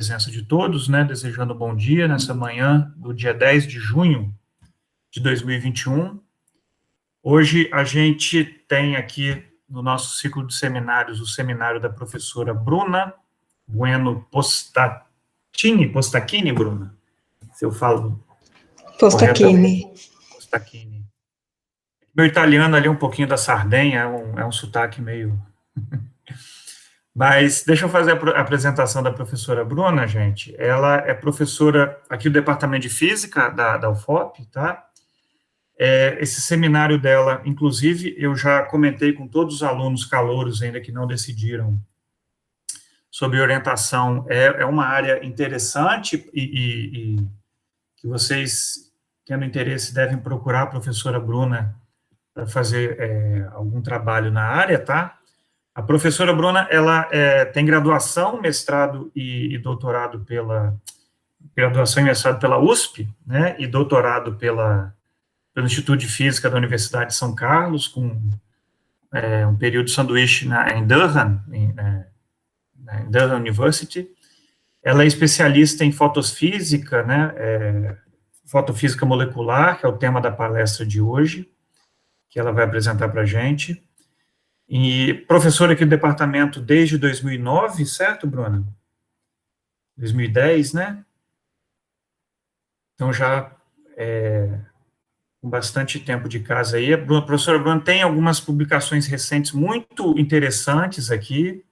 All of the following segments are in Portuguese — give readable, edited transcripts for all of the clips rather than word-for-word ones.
Presença de todos, né, desejando bom dia nessa manhã do dia 10 de junho de 2021. Hoje a gente tem aqui no nosso ciclo de seminários o seminário da professora Bruna Bueno Postachini, Bruna? Se eu falo Postachini. Postachini. Meu italiano ali um pouquinho da Sardenha, é um sotaque meio... Mas deixa eu fazer a apresentação da professora Bruna, gente. Ela é professora aqui do Departamento de Física da UFOP, tá? Esse seminário dela, inclusive, eu já comentei com todos os alunos calouros ainda que não decidiram sobre orientação. É uma área interessante e que vocês, tendo interesse, devem procurar a professora Bruna para fazer algum trabalho na área, tá? A professora Bruna, ela tem graduação, mestrado e doutorado graduação e mestrado pela USP, né, e doutorado pelo Instituto de Física da Universidade de São Carlos, com um período de sanduíche em Durham, em Durham University. Ela é especialista em fotofísica, né, fotofísica molecular, que é o tema da palestra de hoje, que ela vai apresentar para a gente. E professora aqui do departamento desde 2009, certo, Bruna? 2010, né? Então, já com bastante tempo de casa aí. A professora Bruna tem algumas publicações recentes muito interessantes aqui,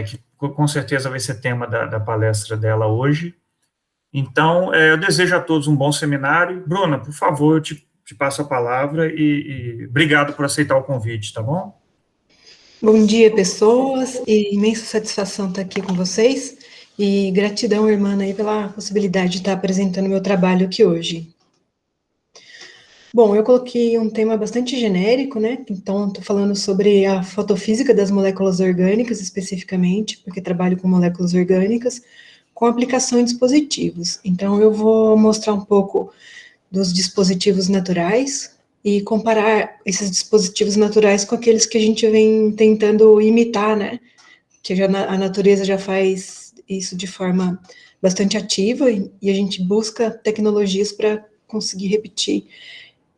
que com certeza vai ser tema da palestra dela hoje. Então, eu desejo a todos um bom seminário. Bruna, por favor, eu te passo a palavra e obrigado por aceitar o convite, tá bom? Bom dia, pessoas, e imensa satisfação estar aqui com vocês, e gratidão, irmã, aí, pela possibilidade de estar apresentando meu trabalho aqui hoje. Bom, eu coloquei um tema bastante genérico, né, então estou falando sobre a fotofísica das moléculas orgânicas, especificamente, porque trabalho com moléculas orgânicas, com aplicação em dispositivos. Então, eu vou mostrar um pouco dos dispositivos naturais, e comparar esses dispositivos naturais com aqueles que a gente vem tentando imitar, né, que a natureza já faz isso de forma bastante ativa, e a gente busca tecnologias para conseguir repetir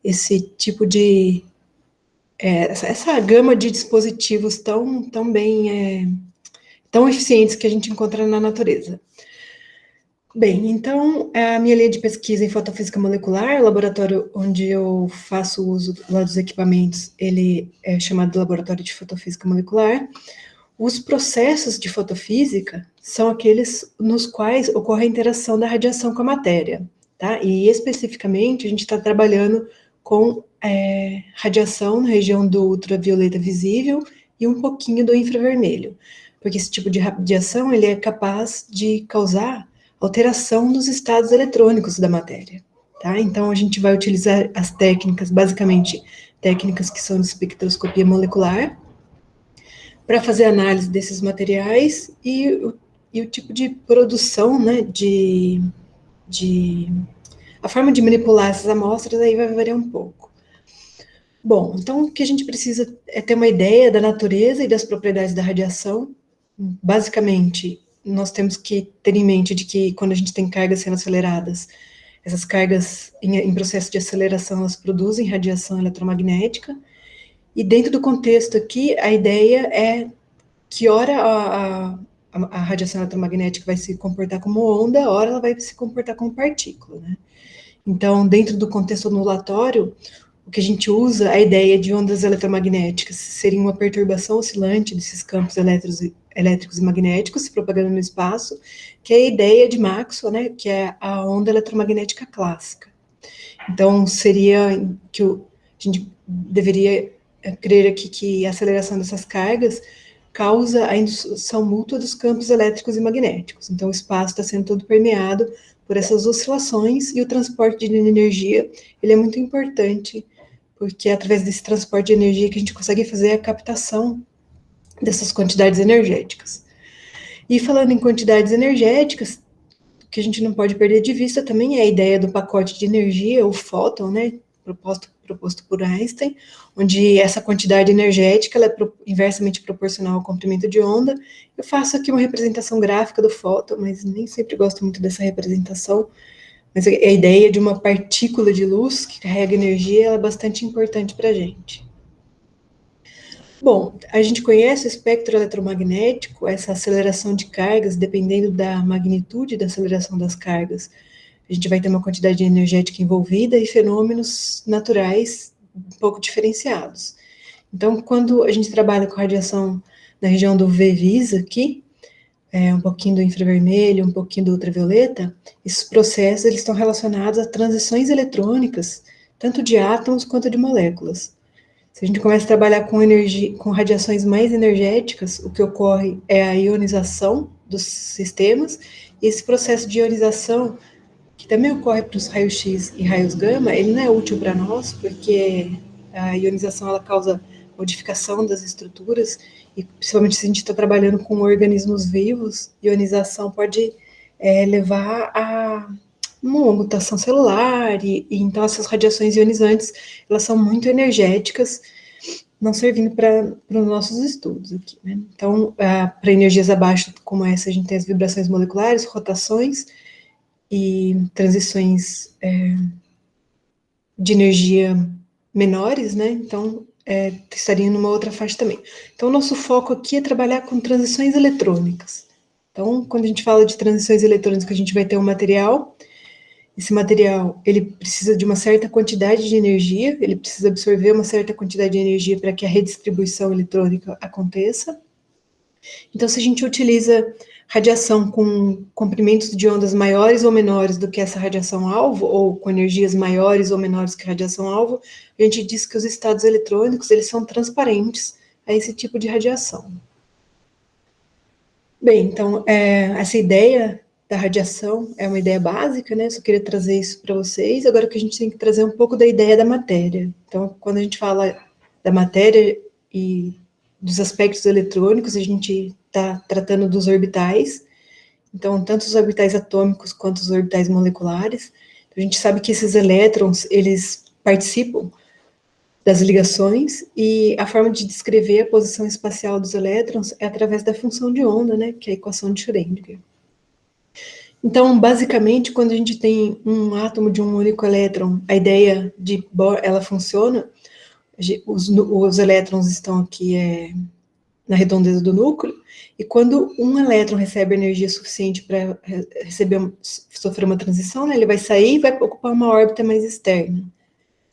esse tipo de, essa gama de dispositivos tão bem, tão eficientes que a gente encontra na natureza. Bem, então, a minha linha de pesquisa em fotofísica molecular, o laboratório onde eu faço uso lá dos equipamentos, ele é chamado de Laboratório de Fotofísica Molecular. Os processos de fotofísica são aqueles nos quais ocorre a interação da radiação com a matéria, tá? E, especificamente, a gente está trabalhando com radiação na região do ultravioleta visível e um pouquinho do infravermelho, porque esse tipo de radiação, ele é capaz de causar alteração nos estados eletrônicos da matéria, tá? Então, a gente vai utilizar as técnicas, basicamente, técnicas que são de espectroscopia molecular, para fazer análise desses materiais e o tipo de produção, né, a forma de manipular essas amostras aí vai variar um pouco. Bom, então, o que a gente precisa é ter uma ideia da natureza e das propriedades da radiação. Basicamente, nós temos que ter em mente de que quando a gente tem cargas sendo aceleradas, essas cargas em processo de aceleração, elas produzem radiação eletromagnética, e dentro do contexto aqui, a ideia é que ora a radiação eletromagnética vai se comportar como onda, ora ela vai se comportar como partícula, né? Então, dentro do contexto ondulatório, o que a gente usa, a ideia de ondas eletromagnéticas seria uma perturbação oscilante desses campos elétricos e magnéticos se propagando no espaço, que é a ideia de Maxwell, né, que é a onda eletromagnética clássica. Então, seria que a gente deveria crer aqui que a aceleração dessas cargas causa a indução mútua dos campos elétricos e magnéticos. Então, o espaço está sendo todo permeado por essas oscilações, e o transporte de energia, ele é muito importante, porque é através desse transporte de energia que a gente consegue fazer a captação dessas quantidades energéticas. E falando em quantidades energéticas, o que a gente não pode perder de vista também é a ideia do pacote de energia, o fóton, né, proposto proposto por Einstein, onde essa quantidade energética ela é inversamente proporcional ao comprimento de onda. Eu faço aqui uma representação gráfica do fóton, mas nem sempre gosto muito dessa representação, mas a ideia de uma partícula de luz que carrega energia ela é bastante importante para a gente. Bom, a gente conhece o espectro eletromagnético, essa aceleração de cargas, dependendo da magnitude da aceleração das cargas. A gente vai ter uma quantidade energética envolvida e fenômenos naturais um pouco diferenciados. Então, quando a gente trabalha com radiação na região do V-Vis aqui, um pouquinho do infravermelho, um pouquinho do ultravioleta, esses processos eles estão relacionados a transições eletrônicas, tanto de átomos quanto de moléculas. Se a gente começa a trabalhar com energia, com radiações mais energéticas, o que ocorre é a ionização dos sistemas, e esse processo de ionização, que também ocorre para os raios-x e raios gama, ele não é útil para nós, porque a ionização ela causa modificação das estruturas, e principalmente se a gente está trabalhando com organismos vivos, ionização pode levar a uma mutação celular, e então essas radiações ionizantes, elas são muito energéticas, não servindo para os nossos estudos aqui, né? Então, para energias abaixo como essa, a gente tem as vibrações moleculares, rotações e transições de energia menores, né? Então, estaria numa outra faixa também. Então, o nosso foco aqui é trabalhar com transições eletrônicas. Então, quando a gente fala de transições eletrônicas, a gente vai ter um material. Esse material, ele precisa de uma certa quantidade de energia, ele precisa absorver uma certa quantidade de energia para que a redistribuição eletrônica aconteça. Então, se a gente utiliza radiação com comprimentos de ondas maiores ou menores do que essa radiação-alvo, ou com energias maiores ou menores que a radiação-alvo, a gente diz que os estados eletrônicos, eles são transparentes a esse tipo de radiação. Bem, então, essa ideia da radiação é uma ideia básica, né? Só queria trazer isso para vocês. Agora que a gente tem que trazer um pouco da ideia da matéria. Então, quando a gente fala da matéria e dos aspectos eletrônicos, a gente está tratando dos orbitais. Então, tanto os orbitais atômicos quanto os orbitais moleculares. A gente sabe que esses elétrons, eles participam das ligações, e a forma de descrever a posição espacial dos elétrons é através da função de onda, né? Que é a equação de Schrödinger. Então, basicamente, quando a gente tem um átomo de um único elétron, a ideia de Bohr, ela funciona, os elétrons estão aqui na redondeza do núcleo, e quando um elétron recebe energia suficiente para sofrer uma transição, né, ele vai sair e vai ocupar uma órbita mais externa.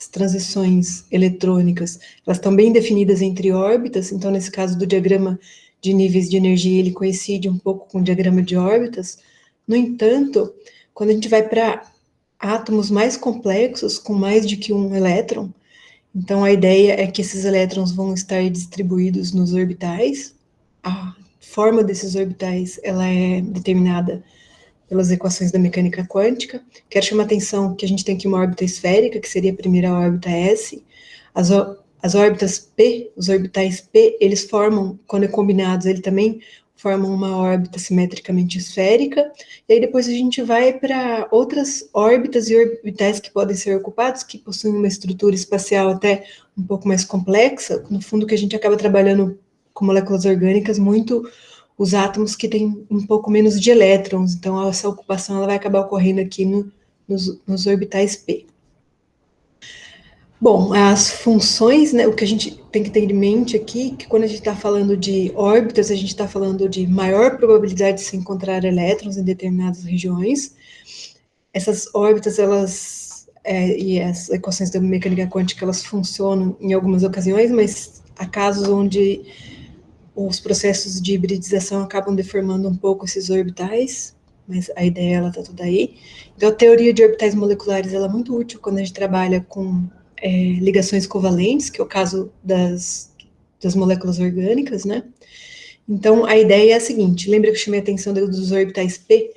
As transições eletrônicas, elas estão bem definidas entre órbitas, então, nesse caso do diagrama de níveis de energia, ele coincide um pouco com o diagrama de órbitas. No entanto, quando a gente vai para átomos mais complexos, com mais de que um elétron, então a ideia é que esses elétrons vão estar distribuídos nos orbitais. A forma desses orbitais, ela é determinada pelas equações da mecânica quântica. Quero chamar a atenção que a gente tem aqui uma órbita esférica, que seria a primeira órbita S. As órbitas P, os orbitais P, eles formam, quando combinados, ele também formam uma órbita simetricamente esférica, e aí depois a gente vai para outras órbitas e orbitais que podem ser ocupados, que possuem uma estrutura espacial até um pouco mais complexa, no fundo que a gente acaba trabalhando com moléculas orgânicas, muito os átomos que têm um pouco menos de elétrons, então essa ocupação ela vai acabar ocorrendo aqui nos orbitais P. Bom, as funções, né, o que a gente tem que ter em mente aqui, que quando a gente está falando de órbitas, a gente está falando de maior probabilidade de se encontrar elétrons em determinadas regiões. Essas órbitas, e as equações da mecânica quântica, elas funcionam em algumas ocasiões, mas há casos onde os processos de hibridização acabam deformando um pouco esses orbitais, mas a ideia, ela está toda aí. Então, a teoria de orbitais moleculares, ela é muito útil quando a gente trabalha com ligações covalentes, que é o caso das moléculas orgânicas, né? Então, a ideia é a seguinte, lembra que eu chamei a atenção dos orbitais P?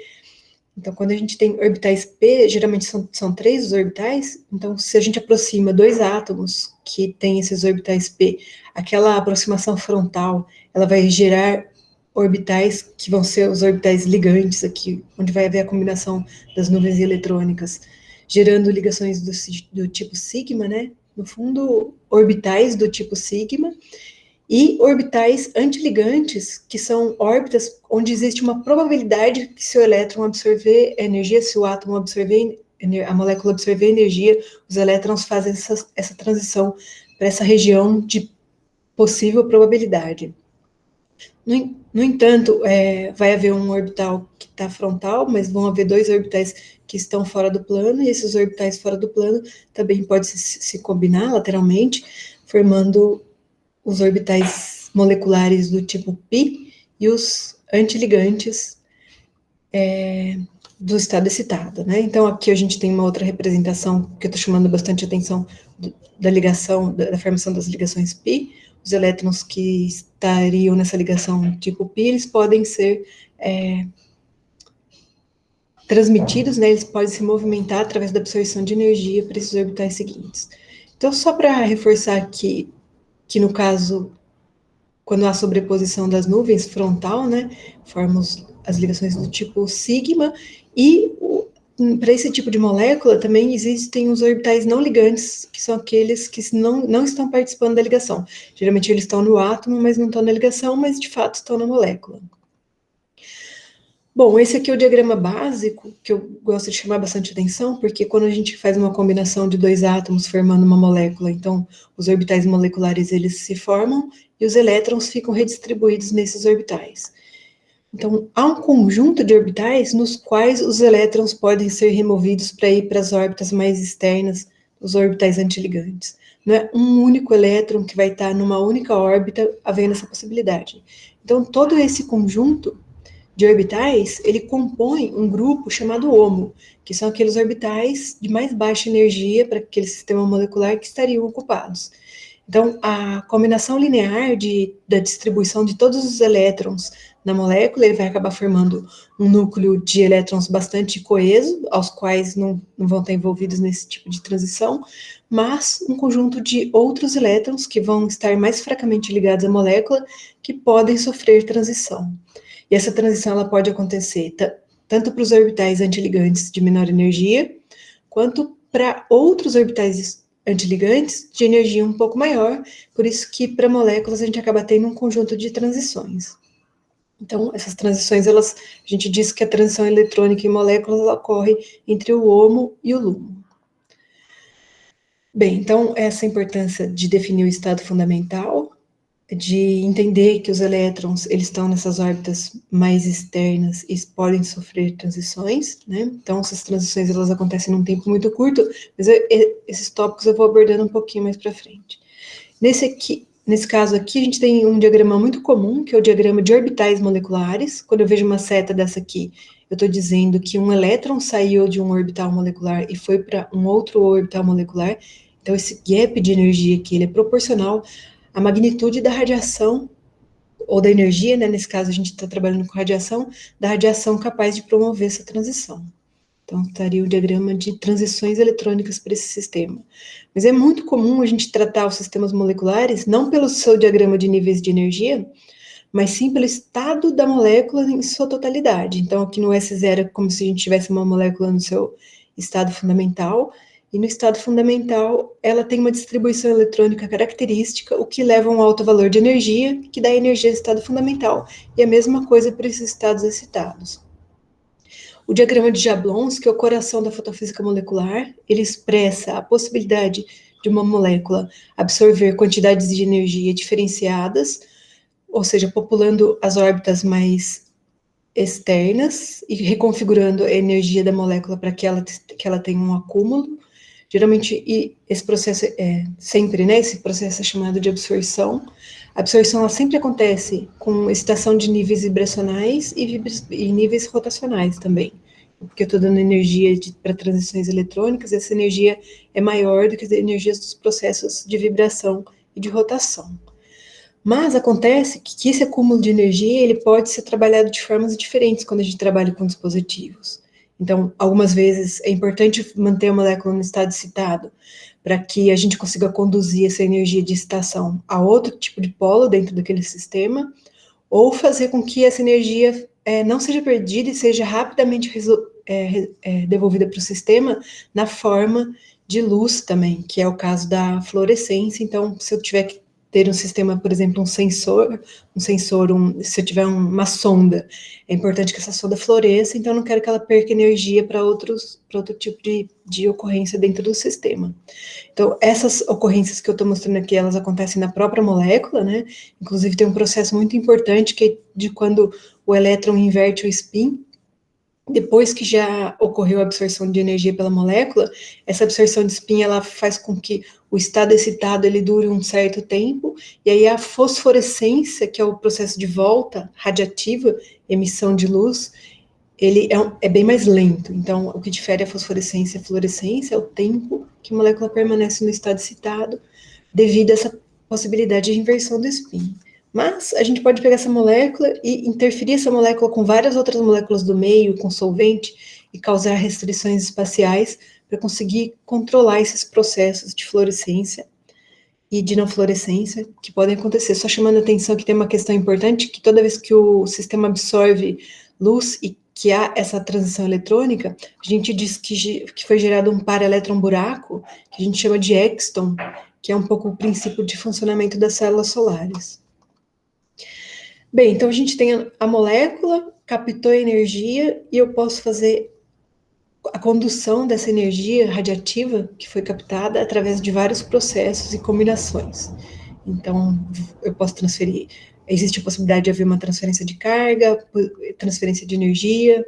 Então, quando a gente tem orbitais P, geralmente são 3 os orbitais, então, se a gente aproxima 2 átomos que têm esses orbitais P, aquela aproximação frontal, ela vai gerar orbitais que vão ser os orbitais ligantes aqui, onde vai haver a combinação das nuvens eletrônicas, gerando ligações do tipo sigma, né? no fundo, orbitais do tipo sigma, e orbitais antiligantes, que são órbitas onde existe uma probabilidade que se o elétron absorver energia, se o átomo absorver, a molécula absorver energia, os elétrons fazem essa transição para essa região de possível probabilidade. No entanto, vai haver um orbital que está frontal, mas vão haver dois orbitais que estão fora do plano, e esses orbitais fora do plano também podem se combinar lateralmente, formando os orbitais moleculares do tipo π e os antiligantes do estado excitado, né? Então, aqui a gente tem uma outra representação que eu estou chamando bastante atenção da ligação, da formação das ligações π. Os elétrons que estariam nessa ligação tipo π, eles podem ser transmitidos, né? Eles podem se movimentar através da absorção de energia para esses orbitais seguintes. Então, só para reforçar aqui, que no caso, quando há sobreposição das nuvens frontal, né, formamos as ligações do tipo sigma, e para esse tipo de molécula também existem os orbitais não ligantes, que são aqueles que não estão participando da ligação. Geralmente eles estão no átomo, mas não estão na ligação, mas de fato estão na molécula. Bom, esse aqui é o diagrama básico, que eu gosto de chamar bastante atenção, porque quando a gente faz uma combinação de dois átomos formando uma molécula, então os orbitais moleculares eles se formam e os elétrons ficam redistribuídos nesses orbitais. Então, há um conjunto de orbitais nos quais os elétrons podem ser removidos para ir para as órbitas mais externas, os orbitais antiligantes. Não é um único elétron que vai estar numa única órbita havendo essa possibilidade. Então, todo esse conjunto de orbitais, ele compõe um grupo chamado HOMO, que são aqueles orbitais de mais baixa energia para aquele sistema molecular que estariam ocupados. Então, a combinação linear da distribuição de todos os elétrons na molécula, ele vai acabar formando um núcleo de elétrons bastante coeso, aos quais não vão estar envolvidos nesse tipo de transição, mas um conjunto de outros elétrons que vão estar mais fracamente ligados à molécula, que podem sofrer transição. E essa transição ela pode acontecer tanto para os orbitais antiligantes de menor energia, quanto para outros orbitais antiligantes de energia um pouco maior, por isso que para moléculas a gente acaba tendo um conjunto de transições. Então, essas transições, a gente diz que a transição eletrônica em moléculas ela ocorre entre o HOMO e o LUMO. Bem, então, essa importância de definir o estado fundamental, de entender que os elétrons, eles estão nessas órbitas mais externas e podem sofrer transições, né? Então, essas transições, elas acontecem num tempo muito curto, mas esses tópicos eu vou abordando um pouquinho mais para frente. Nesse caso aqui, a gente tem um diagrama muito comum, que é o diagrama de orbitais moleculares. Quando eu vejo uma seta dessa aqui, eu estou dizendo que um elétron saiu de um orbital molecular e foi para um outro orbital molecular. Então, esse gap de energia aqui, ele é proporcional à magnitude da radiação, ou da energia, né? Nesse caso, a gente está trabalhando com radiação, da radiação capaz de promover essa transição. Então, estaria o diagrama de transições eletrônicas para esse sistema. Mas é muito comum a gente tratar os sistemas moleculares não pelo seu diagrama de níveis de energia, mas sim pelo estado da molécula em sua totalidade. Então, aqui no S0 é como se a gente tivesse uma molécula no seu estado fundamental, e no estado fundamental ela tem uma distribuição eletrônica característica, o que leva a um alto valor de energia, que dá energia do estado fundamental. E a mesma coisa para esses estados excitados. O diagrama de Jablonski, que é o coração da fotofísica molecular, ele expressa a possibilidade de uma molécula absorver quantidades de energia diferenciadas, ou seja, populando as órbitas mais externas e reconfigurando a energia da molécula para que ela tenha um acúmulo. Geralmente, esse processo sempre, né? Esse processo é chamado de absorção. A absorção ela sempre acontece com excitação de níveis vibracionais e níveis rotacionais também. Porque eu estou dando energia para transições eletrônicas, essa energia é maior do que as energias dos processos de vibração e de rotação. Mas acontece que esse acúmulo de energia ele pode ser trabalhado de formas diferentes quando a gente trabalha com dispositivos. Então, algumas vezes é importante manter a molécula no estado excitado para que a gente consiga conduzir essa energia de excitação a outro tipo de polo dentro daquele sistema, ou fazer com que essa energia não seja perdida e seja rapidamente devolvida para o sistema na forma de luz também, que é o caso da fluorescência. Então, se eu tiver que ter um sistema, por exemplo, se eu tiver uma sonda, é importante que essa sonda floresça, então eu não quero que ela perca energia para outro tipo de ocorrência dentro do sistema. Então, essas ocorrências que eu estou mostrando aqui, elas acontecem na própria molécula, né? Inclusive, tem um processo muito importante que é de quando o elétron inverte o spin. Depois que já ocorreu a absorção de energia pela molécula, essa absorção de spin, ela faz com que o estado excitado, ele dure um certo tempo, e aí a fosforescência, que é o processo de volta radiativa, emissão de luz, ele é bem mais lento. Então, o que difere a fosforescência e a fluorescência é o tempo que a molécula permanece no estado excitado, devido a essa possibilidade de inversão do spin. Mas a gente pode pegar essa molécula e interferir essa molécula com várias outras moléculas do meio, com solvente, e causar restrições espaciais para conseguir controlar esses processos de fluorescência e de não fluorescência que podem acontecer. Só chamando a atenção que tem uma questão importante, que toda vez que o sistema absorve luz e que há essa transição eletrônica, a gente diz que foi gerado um para-elétron-buraco, que a gente chama de exton, que é um pouco o princípio de funcionamento das células solares. Bem, então a gente tem a molécula, captou a energia, e eu posso fazer a condução dessa energia radiativa que foi captada através de vários processos e combinações. Então, eu posso transferir, existe a possibilidade de haver uma transferência de carga, transferência de energia,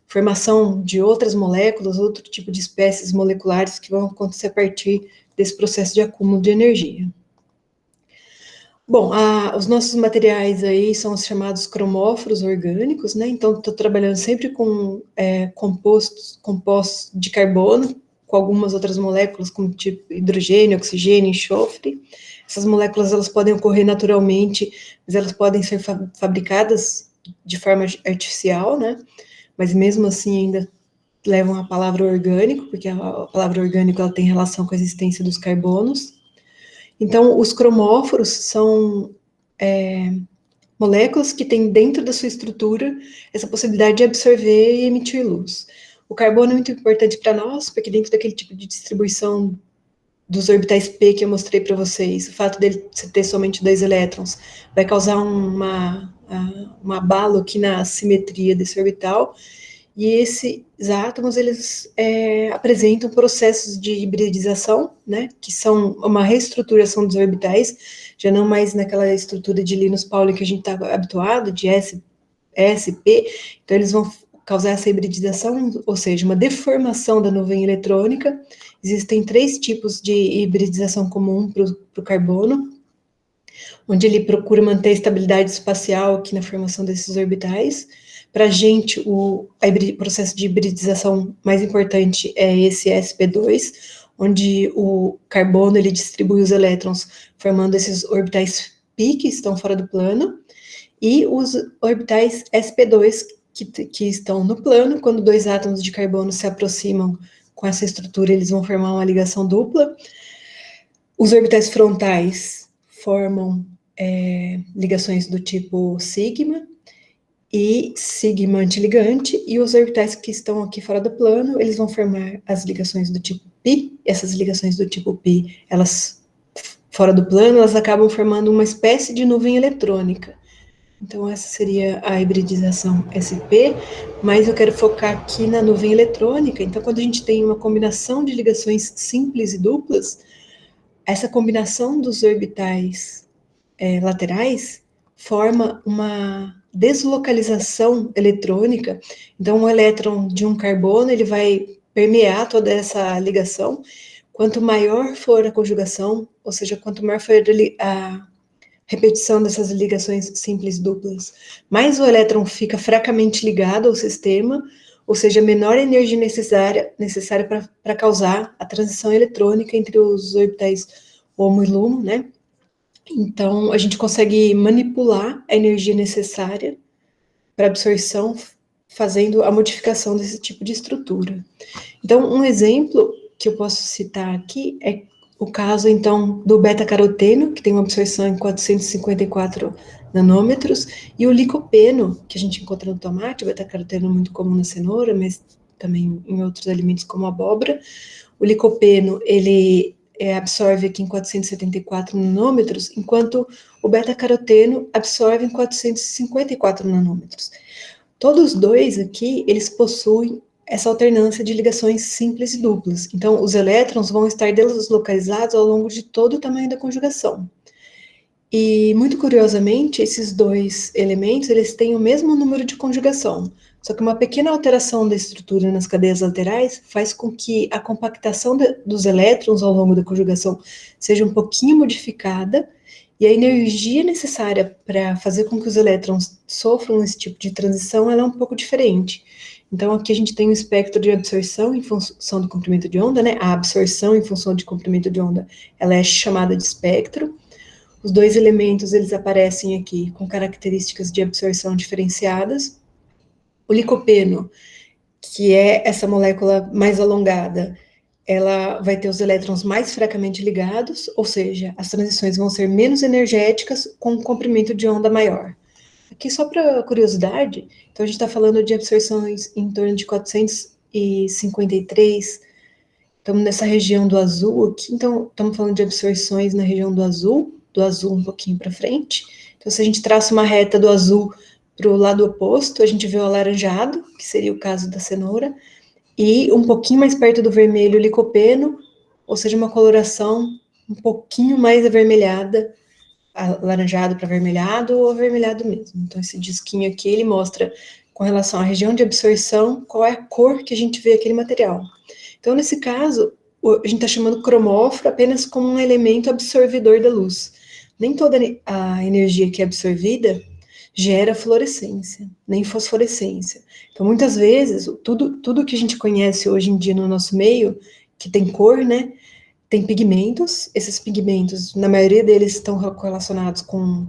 formação de outras moléculas, outro tipo de espécies moleculares que vão acontecer a partir desse processo de acúmulo de energia. Bom, os nossos materiais aí são os chamados cromóforos orgânicos, né? Então, estou trabalhando sempre com compostos de carbono, com algumas outras moléculas, como tipo hidrogênio, oxigênio, enxofre. Essas moléculas, elas podem ocorrer naturalmente, mas elas podem ser fabricadas de forma artificial, né? Mas mesmo assim ainda levam a palavra orgânico, porque a palavra orgânico, ela tem relação com a existência dos carbonos. Então, os cromóforos são moléculas que têm dentro da sua estrutura essa possibilidade de absorver e emitir luz. O carbono é muito importante para nós, porque dentro daquele tipo de distribuição dos orbitais p que eu mostrei para vocês, o fato dele ter somente 2 elétrons vai causar um abalo aqui na simetria desse orbital, e esses átomos, eles apresentam processos de hibridização, né, que são uma reestruturação dos orbitais, já não mais naquela estrutura de Linus Pauling que a gente está habituado, de S, P, então eles vão causar essa hibridização, ou seja, uma deformação da nuvem eletrônica. Existem 3 tipos de hibridização comum para o carbono, onde ele procura manter a estabilidade espacial aqui na formação desses orbitais. Para a gente, o processo de hibridização mais importante é esse sp2, onde o carbono ele distribui os elétrons, formando esses orbitais π, que estão fora do plano, e os orbitais sp2, que estão no plano. Quando 2 átomos de carbono se aproximam com essa estrutura, eles vão formar uma ligação dupla. Os orbitais frontais formam ligações do tipo sigma, e sigma antiligante, e os orbitais que estão aqui fora do plano, eles vão formar as ligações do tipo π. Essas ligações do tipo π, elas, fora do plano, elas acabam formando uma espécie de nuvem eletrônica. Então, essa seria a hibridização sp, mas eu quero focar aqui na nuvem eletrônica. Então, quando a gente tem uma combinação de ligações simples e duplas, essa combinação dos orbitais laterais forma uma deslocalização eletrônica. Então, um elétron de um carbono, ele vai permear toda essa ligação. Quanto maior for a conjugação, ou seja, quanto maior for a repetição dessas ligações simples duplas, mais o elétron fica fracamente ligado ao sistema, ou seja, menor a energia necessária para causar a transição eletrônica entre os orbitais HOMO e LUMO, né? Então, a gente consegue manipular a energia necessária para absorção, fazendo a modificação desse tipo de estrutura. Então, um exemplo que eu posso citar aqui é o caso, então, do beta-caroteno, que tem uma absorção em 454 nanômetros, e o licopeno, que a gente encontra no tomate. O beta-caroteno é muito comum na cenoura, mas também em outros alimentos como abóbora. O licopeno, ele absorve aqui em 474 nanômetros, enquanto o beta-caroteno absorve em 454 nanômetros. Todos dois aqui, eles possuem essa alternância de ligações simples e duplas. Então, os elétrons vão estar deslocalizados ao longo de todo o tamanho da conjugação. E, muito curiosamente, esses dois elementos, eles têm o mesmo número de conjugação, só que uma pequena alteração da estrutura nas cadeias laterais faz com que a compactação dos elétrons ao longo da conjugação seja um pouquinho modificada, e a energia necessária para fazer com que os elétrons sofram esse tipo de transição, ela é um pouco diferente. Então, aqui a gente tem um espectro de absorção em função do comprimento de onda, né? A absorção em função de comprimento de onda, ela é chamada de espectro. Os dois elementos, eles aparecem aqui com características de absorção diferenciadas. O licopeno, que é essa molécula mais alongada, ela vai ter os elétrons mais fracamente ligados, ou seja, as transições vão ser menos energéticas com um comprimento de onda maior. Aqui, só para curiosidade, então a gente está falando de absorções em torno de 453, estamos nessa região do azul aqui, então estamos falando de absorções na região do azul um pouquinho para frente. Então, se a gente traça uma reta do azul para o lado oposto, a gente vê o alaranjado, que seria o caso da cenoura, e um pouquinho mais perto do vermelho, o licopeno, ou seja, uma coloração um pouquinho mais avermelhada, alaranjado para avermelhado ou avermelhado mesmo. Então, esse disquinho aqui, ele mostra, com relação à região de absorção, qual é a cor que a gente vê aquele material. Então, nesse caso, a gente está chamando cromóforo apenas como um elemento absorvedor da luz. Nem toda a energia que é absorvida gera fluorescência, nem fosforescência. Então, muitas vezes, tudo que a gente conhece hoje em dia no nosso meio, que tem cor, né, tem pigmentos. Esses pigmentos, na maioria deles, estão relacionados com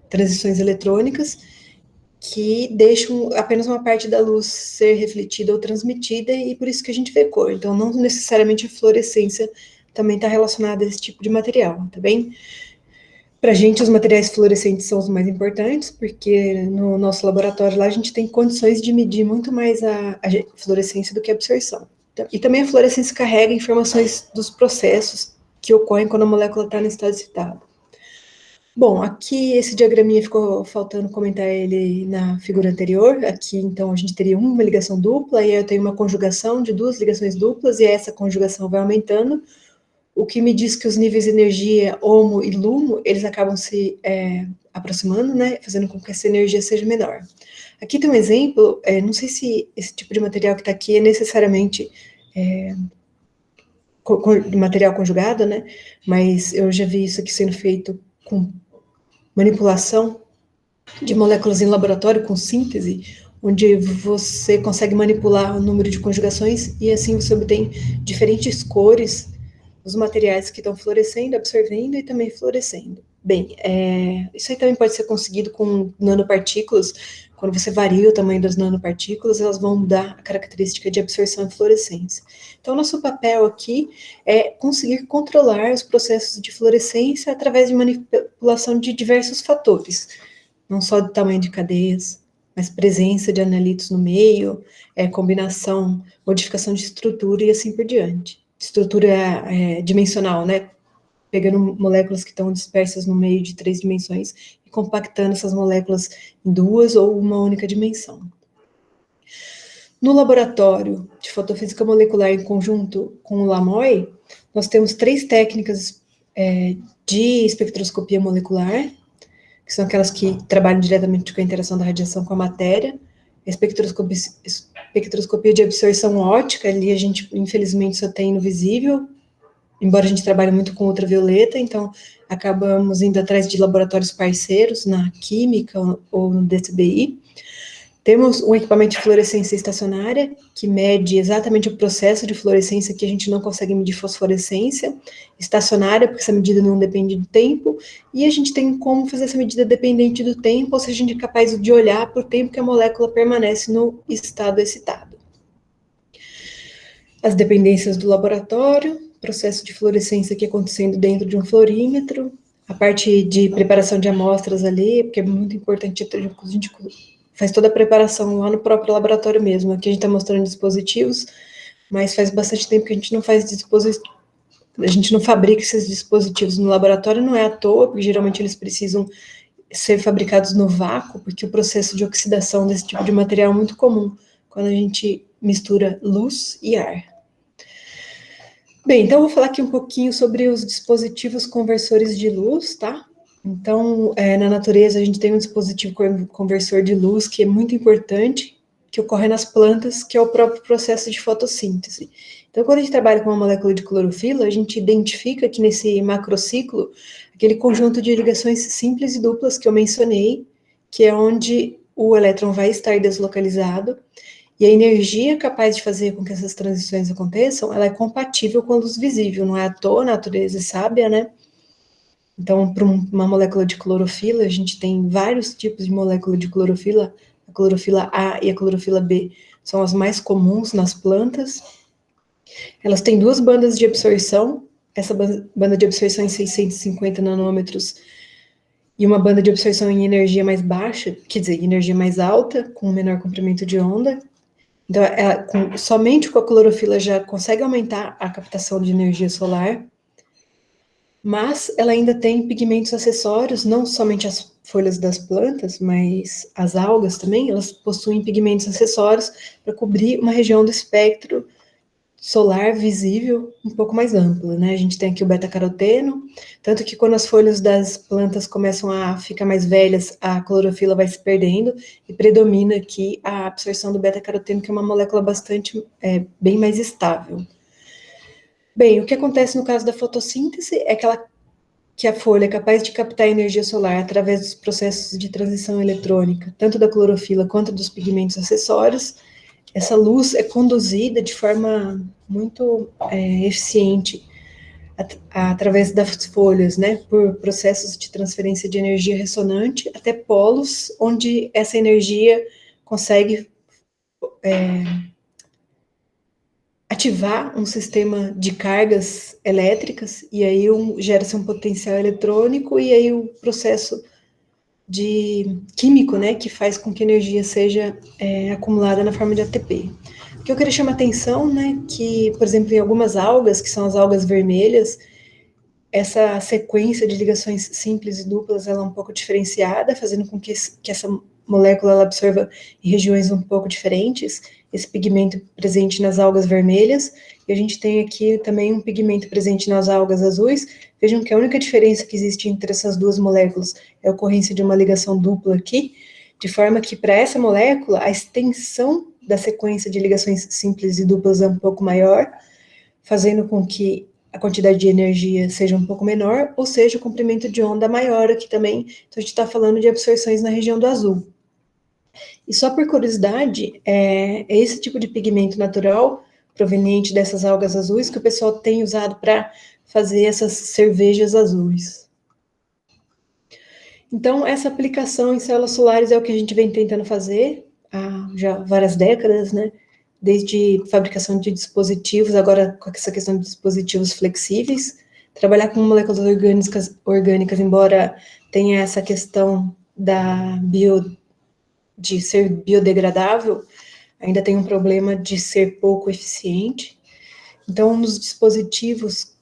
transições eletrônicas, que deixam apenas uma parte da luz ser refletida ou transmitida, e por isso que a gente vê cor. Então, não necessariamente a fluorescência também está relacionada a esse tipo de material, tá bem? Para a gente, os materiais fluorescentes são os mais importantes, porque no nosso laboratório lá a gente tem condições de medir muito mais a fluorescência do que a absorção. E também a fluorescência carrega informações dos processos que ocorrem quando a molécula está no estado excitado. Bom, aqui esse diagraminha ficou faltando comentar ele na figura anterior. Aqui, então, a gente teria uma ligação dupla, e aí eu tenho uma conjugação de duas ligações duplas, e essa conjugação vai aumentando, o que me diz que os níveis de energia HOMO e LUMO, eles acabam se aproximando, né, fazendo com que essa energia seja menor. Aqui tem um exemplo, não sei se esse tipo de material que está aqui é necessariamente material conjugado, né, mas eu já vi isso aqui sendo feito com manipulação de moléculas em laboratório com síntese, onde você consegue manipular o número de conjugações e assim você obtém diferentes cores dos materiais que estão fluorescendo, absorvendo e também fluorescendo. Bem, isso aí também pode ser conseguido com nanopartículas. Quando você varia o tamanho das nanopartículas, elas vão mudar a característica de absorção e fluorescência. Então, nosso papel aqui é conseguir controlar os processos de fluorescência através de manipulação de diversos fatores, não só do tamanho de cadeias, mas presença de analitos no meio, combinação, modificação de estrutura e assim por diante. Estrutura dimensional, né? Pegando moléculas que estão dispersas no meio de 3 dimensões e compactando essas moléculas em 2 ou uma única dimensão. No laboratório de fotofísica molecular em conjunto com o Lamoy, nós temos 3 técnicas de espectroscopia molecular, que são aquelas que trabalham diretamente com a interação da radiação com a matéria. Espectroscopia de absorção óptica, ali a gente, infelizmente, só tem no visível, embora a gente trabalhe muito com ultravioleta, então acabamos indo atrás de laboratórios parceiros na Química ou no DCBI. Temos um equipamento de fluorescência estacionária, que mede exatamente o processo de fluorescência, que a gente não consegue medir fosforescência, estacionária, porque essa medida não depende do tempo, e a gente tem como fazer essa medida dependente do tempo, ou seja, a gente é capaz de olhar por tempo que a molécula permanece no estado excitado. As dependências do laboratório, processo de fluorescência aqui acontecendo dentro de um fluorímetro, a parte de preparação de amostras ali, porque é muito importante a gente faz toda a preparação lá no próprio laboratório mesmo. Aqui a gente está mostrando dispositivos, mas faz bastante tempo que a gente não faz dispositivos, a gente não fabrica esses dispositivos no laboratório, não é à toa, porque geralmente eles precisam ser fabricados no vácuo, porque o processo de oxidação desse tipo de material é muito comum quando a gente mistura luz e ar. Bem, então eu vou falar aqui um pouquinho sobre os dispositivos conversores de luz, tá? Então, na natureza a gente tem um dispositivo conversor de luz que é muito importante, que ocorre nas plantas, que é o próprio processo de fotossíntese. Então, quando a gente trabalha com uma molécula de clorofila, a gente identifica que nesse macrociclo, aquele conjunto de ligações simples e duplas que eu mencionei, que é onde o elétron vai estar deslocalizado, e a energia capaz de fazer com que essas transições aconteçam, ela é compatível com a luz visível, não é à toa, a natureza é sábia, né? Então, para uma molécula de clorofila, a gente tem vários tipos de molécula de clorofila, a clorofila A e a clorofila B são as mais comuns nas plantas. Elas têm duas bandas de absorção, essa banda de absorção em 650 nanômetros e uma banda de absorção em energia mais baixa, quer dizer, energia mais alta, com menor comprimento de onda. Então, somente com a clorofila já consegue aumentar a captação de energia solar, mas ela ainda tem pigmentos acessórios, não somente as folhas das plantas, mas as algas também, elas possuem pigmentos acessórios para cobrir uma região do espectro solar visível um pouco mais ampla, né? A gente tem aqui o beta-caroteno, tanto que quando as folhas das plantas começam a ficar mais velhas, a clorofila vai se perdendo e predomina aqui a absorção do beta-caroteno, que é uma molécula bastante, bem mais estável. Bem, o que acontece no caso da fotossíntese é que a folha é capaz de captar energia solar através dos processos de transição eletrônica, tanto da clorofila quanto dos pigmentos acessórios. Essa luz é conduzida de forma muito eficiente através das folhas, né, por processos de transferência de energia ressonante até polos, onde essa energia consegue ativar um sistema de cargas elétricas, e aí gera-se um potencial eletrônico, e aí o processo de químico, né, que faz com que a energia seja acumulada na forma de ATP. O que eu queria chamar a atenção, né, que, por exemplo, em algumas algas, que são as algas vermelhas, essa sequência de ligações simples e duplas, ela é um pouco diferenciada, fazendo com que essa molécula ela absorva em regiões um pouco diferentes, esse pigmento presente nas algas vermelhas, e a gente tem aqui também um pigmento presente nas algas azuis. Vejam que a única diferença que existe entre essas duas moléculas é a ocorrência de uma ligação dupla aqui, de forma que para essa molécula, a extensão da sequência de ligações simples e duplas é um pouco maior, fazendo com que a quantidade de energia seja um pouco menor, ou seja, o comprimento de onda maior aqui também. Então, a gente está falando de absorções na região do azul. E só por curiosidade, é esse tipo de pigmento natural, proveniente dessas algas azuis, que o pessoal tem usado para fazer essas cervejas azuis. Então, essa aplicação em células solares é o que a gente vem tentando fazer há já várias décadas, né? Desde fabricação de dispositivos, agora com essa questão de dispositivos flexíveis, trabalhar com moléculas orgânicas, embora tenha essa questão de ser biodegradável, ainda tem um problema de ser pouco eficiente. Então, nos dispositivos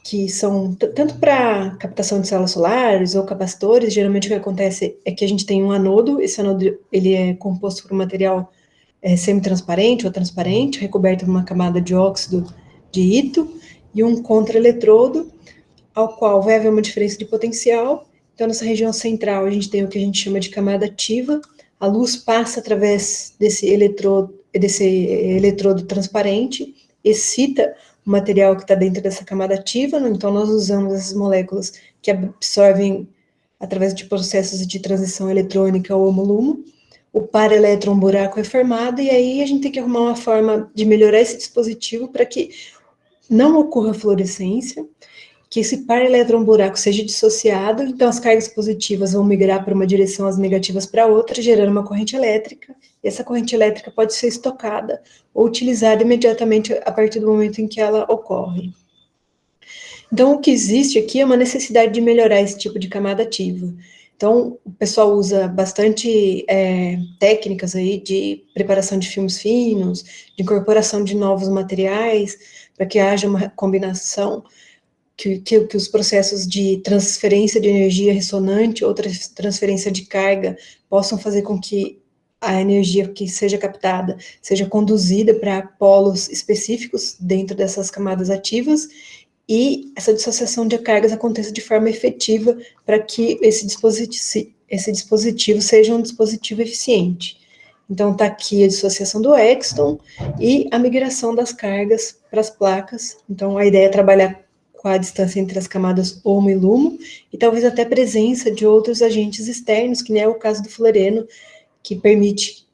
que são tanto para captação de células solares ou capacitores, geralmente o que acontece é que a gente tem um anodo, esse anodo ele é composto por um material semi-transparente ou transparente, recoberto por uma camada de óxido de ítio, e um contra-eletrodo, ao qual vai haver uma diferença de potencial. Então, nessa região central, a gente tem o que a gente chama de camada ativa, a luz passa através desse eletrodo transparente, excita o material que está dentro dessa camada ativa, então nós usamos essas moléculas que absorvem através de processos de transição eletrônica ou homo-lumo, o par-elétron buraco é formado, e aí a gente tem que arrumar uma forma de melhorar esse dispositivo para que não ocorra fluorescência, que esse par-elétron buraco seja dissociado, então as cargas positivas vão migrar para uma direção, as negativas para outra, gerando uma corrente elétrica, e essa corrente elétrica pode ser estocada ou utilizada imediatamente a partir do momento em que ela ocorre. Então, o que existe aqui é uma necessidade de melhorar esse tipo de camada ativa. Então, o pessoal usa bastante técnicas aí de preparação de filmes finos, de incorporação de novos materiais, para que haja uma combinação, que os processos de transferência de energia ressonante ou transferência de carga possam fazer com que a energia que seja captada seja conduzida para polos específicos dentro dessas camadas ativas, e essa dissociação de cargas aconteça de forma efetiva para que esse dispositivo seja um dispositivo eficiente. Então, está aqui a dissociação do Exton e a migração das cargas para as placas. Então, a ideia é trabalhar com a distância entre as camadas homo e lumo, e talvez até presença de outros agentes externos, que nem é o caso do fluoreno, que permite,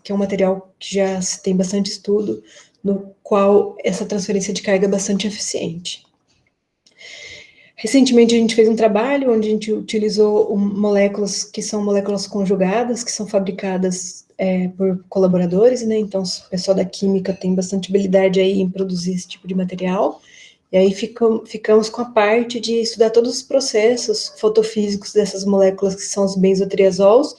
que é um material que já se tem bastante estudo, no qual essa transferência de carga é bastante eficiente. Recentemente a gente fez um trabalho onde a gente utilizou moléculas que são moléculas conjugadas, que são fabricadas por colaboradores, né? Então o pessoal da química tem bastante habilidade aí em produzir esse tipo de material, e aí ficamos com a parte de estudar todos os processos fotofísicos dessas moléculas que são os benzotriazols,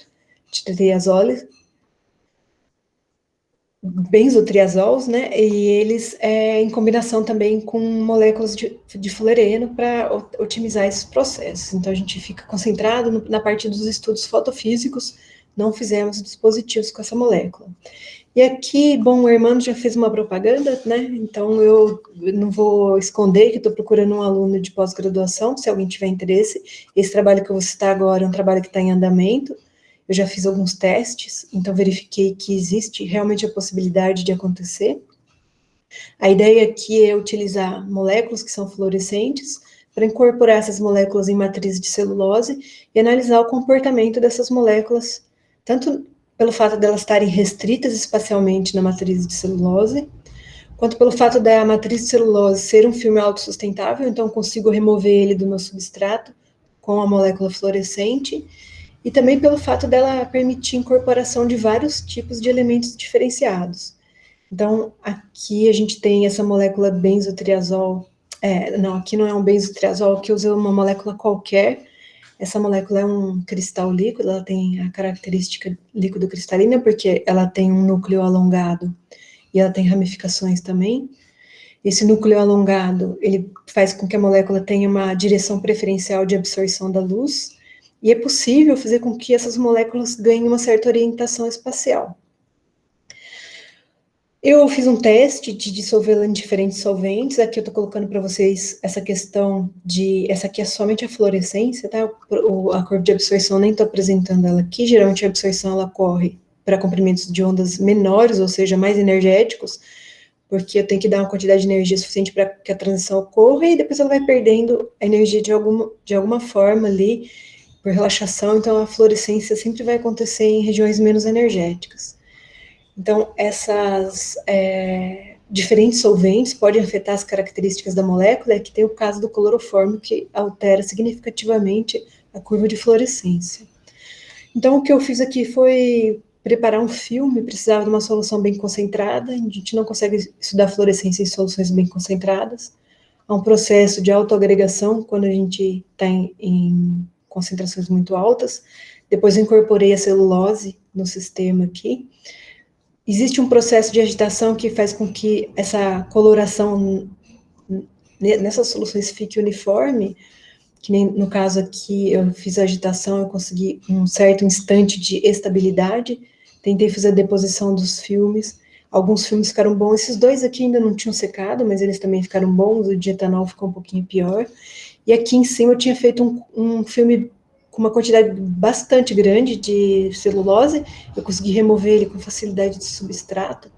benzotriazols, né, e eles em combinação também com moléculas de fluoreno para otimizar esses processos. Então, a gente fica concentrado na parte dos estudos fotofísicos, não fizemos dispositivos com essa molécula. E aqui, bom, o Hermano já fez uma propaganda, né, então eu não vou esconder que estou procurando um aluno de pós-graduação, se alguém tiver interesse. Esse trabalho que eu vou citar agora é um trabalho que está em andamento. Eu já fiz alguns testes, então verifiquei que existe realmente a possibilidade de acontecer. A ideia aqui é utilizar moléculas que são fluorescentes para incorporar essas moléculas em matriz de celulose e analisar o comportamento dessas moléculas, tanto pelo fato de elas estarem restritas espacialmente na matriz de celulose, quanto pelo fato da matriz de celulose ser um filme autossustentável, então eu consigo remover ele do meu substrato com a molécula fluorescente, e também pelo fato dela permitir incorporação de vários tipos de elementos diferenciados. Então, aqui a gente tem essa molécula benzotriazol, aqui não é um benzotriazol, aqui eu usei uma molécula qualquer. Essa molécula é um cristal líquido, ela tem a característica líquido cristalina, porque ela tem um núcleo alongado e ela tem ramificações também. Esse núcleo alongado, ele faz com que a molécula tenha uma direção preferencial de absorção da luz, e é possível fazer com que essas moléculas ganhem uma certa orientação espacial. Eu fiz um teste de dissolvê-la em diferentes solventes. Aqui eu estou colocando para vocês essa questão essa aqui é somente a fluorescência, tá? A curva de absorção nem estou apresentando ela aqui. Geralmente a absorção ela ocorre para comprimentos de ondas menores, ou seja, mais energéticos, porque eu tenho que dar uma quantidade de energia suficiente para que a transição ocorra, e depois ela vai perdendo a energia de alguma forma ali, por relaxação. Então a fluorescência sempre vai acontecer em regiões menos energéticas. Então, essas diferentes solventes podem afetar as características da molécula, e aqui tem o caso do cloroformo, que altera significativamente a curva de fluorescência. Então, o que eu fiz aqui foi preparar um filme, precisava de uma solução bem concentrada, a gente não consegue estudar fluorescência em soluções bem concentradas. Há um processo de autoagregação quando a gente está em concentrações muito altas. Depois eu incorporei a celulose no sistema aqui. Existe um processo de agitação que faz com que essa coloração nessas soluções fique uniforme, que nem no caso aqui eu fiz a agitação, eu consegui um certo instante de estabilidade, tentei fazer a deposição dos filmes, alguns filmes ficaram bons, esses dois aqui ainda não tinham secado, mas eles também ficaram bons, o de etanol ficou um pouquinho pior, e aqui em cima eu tinha feito um filme com uma quantidade bastante grande de celulose, eu consegui remover ele com facilidade de substrato.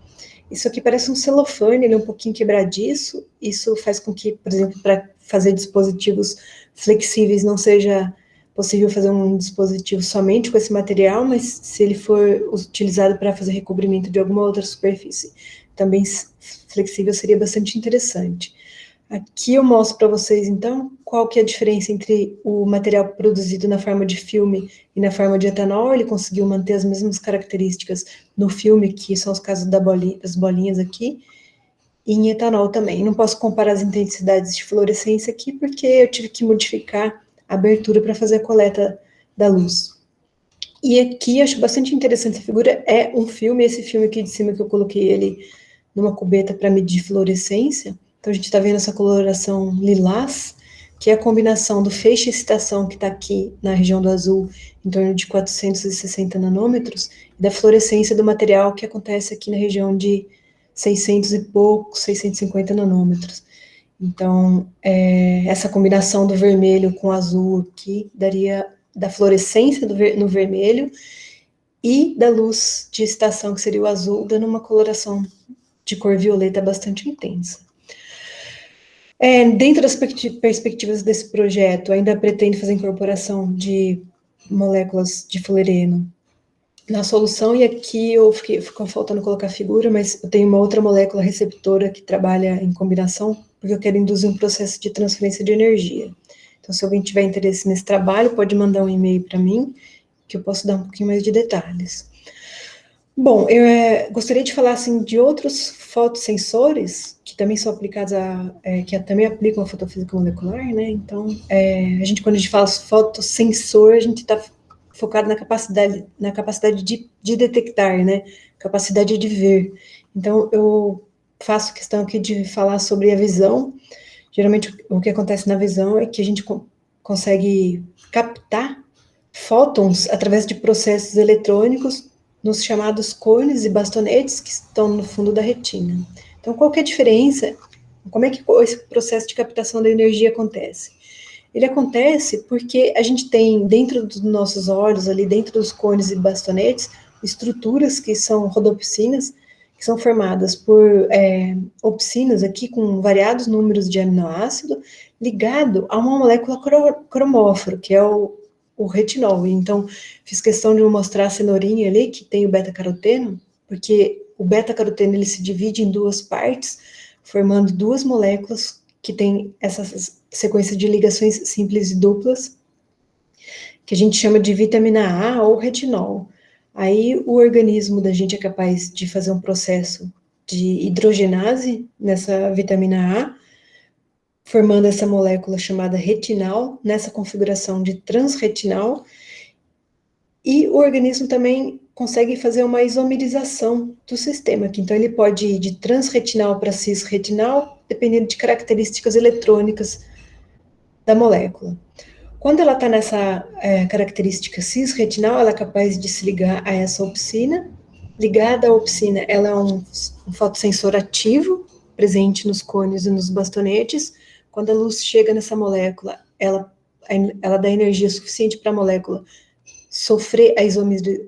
Isso aqui parece um celofane, ele é um pouquinho quebradiço, isso faz com que, por exemplo, para fazer dispositivos flexíveis não seja possível fazer um dispositivo somente com esse material, mas se ele for utilizado para fazer recobrimento de alguma outra superfície também flexível, seria bastante interessante. Aqui eu mostro para vocês, então, qual que é a diferença entre o material produzido na forma de filme e na forma de etanol. Ele conseguiu manter as mesmas características no filme, que são os casos das bolinhas aqui, e em etanol também. Não posso comparar as intensidades de fluorescência aqui, porque eu tive que modificar a abertura para fazer a coleta da luz. E aqui, acho bastante interessante essa figura, é um filme, esse filme aqui de cima que eu coloquei ele numa cubeta para medir fluorescência. Então, a gente está vendo essa coloração lilás, que é a combinação do feixe excitação que está aqui na região do azul, em torno de 460 nanômetros, e da fluorescência do material que acontece aqui na região de 600 e poucos, 650 nanômetros. Então, essa combinação do vermelho com azul aqui daria da fluorescência no vermelho e da luz de excitação, que seria o azul, dando uma coloração de cor violeta bastante intensa. Dentro das perspectivas desse projeto, ainda pretendo fazer incorporação de moléculas de fluoreno na solução, e aqui ficou faltando colocar a figura, mas eu tenho uma outra molécula receptora que trabalha em combinação, porque eu quero induzir um processo de transferência de energia. Então, se alguém tiver interesse nesse trabalho, pode mandar um e-mail para mim, que eu posso dar um pouquinho mais de detalhes. Bom, eu gostaria de falar, assim, de outros fotossensores, que também são aplicados que também aplicam a fotofísica molecular, né? Então, quando a gente fala fotossensor, a gente está focado na capacidade de detectar, né? Capacidade de ver. Então, eu faço questão aqui de falar sobre a visão. Geralmente, o que acontece na visão é que a gente consegue captar fótons através de processos eletrônicos nos chamados cones e bastonetes que estão no fundo da retina. Então, qual que é a diferença? Como é que esse processo de captação da energia acontece? Ele acontece porque a gente tem dentro dos nossos olhos, ali dentro dos cones e bastonetes, estruturas que são rodopsinas, que são formadas por opsinas aqui com variados números de aminoácido, ligado a uma molécula cromóforo, que é o retinol. Então, fiz questão de mostrar a cenourinha ali, que tem o beta-caroteno, porque o beta-caroteno ele se divide em duas partes, formando duas moléculas que têm essa sequência de ligações simples e duplas, que a gente chama de vitamina A ou retinol. Aí o organismo da gente é capaz de fazer um processo de hidrogenase nessa vitamina A, formando essa molécula chamada retinal, nessa configuração de transretinal, e o organismo também consegue fazer uma isomerização do sistema aqui. Então, ele pode ir de transretinal para cisretinal, dependendo de características eletrônicas da molécula. Quando ela está nessa característica cisretinal, ela é capaz de se ligar a essa opsina. Ligada à opsina, ela é um fotossensor ativo, presente nos cones e nos bastonetes. Quando a luz chega nessa molécula, ela dá energia suficiente para a molécula sofrer a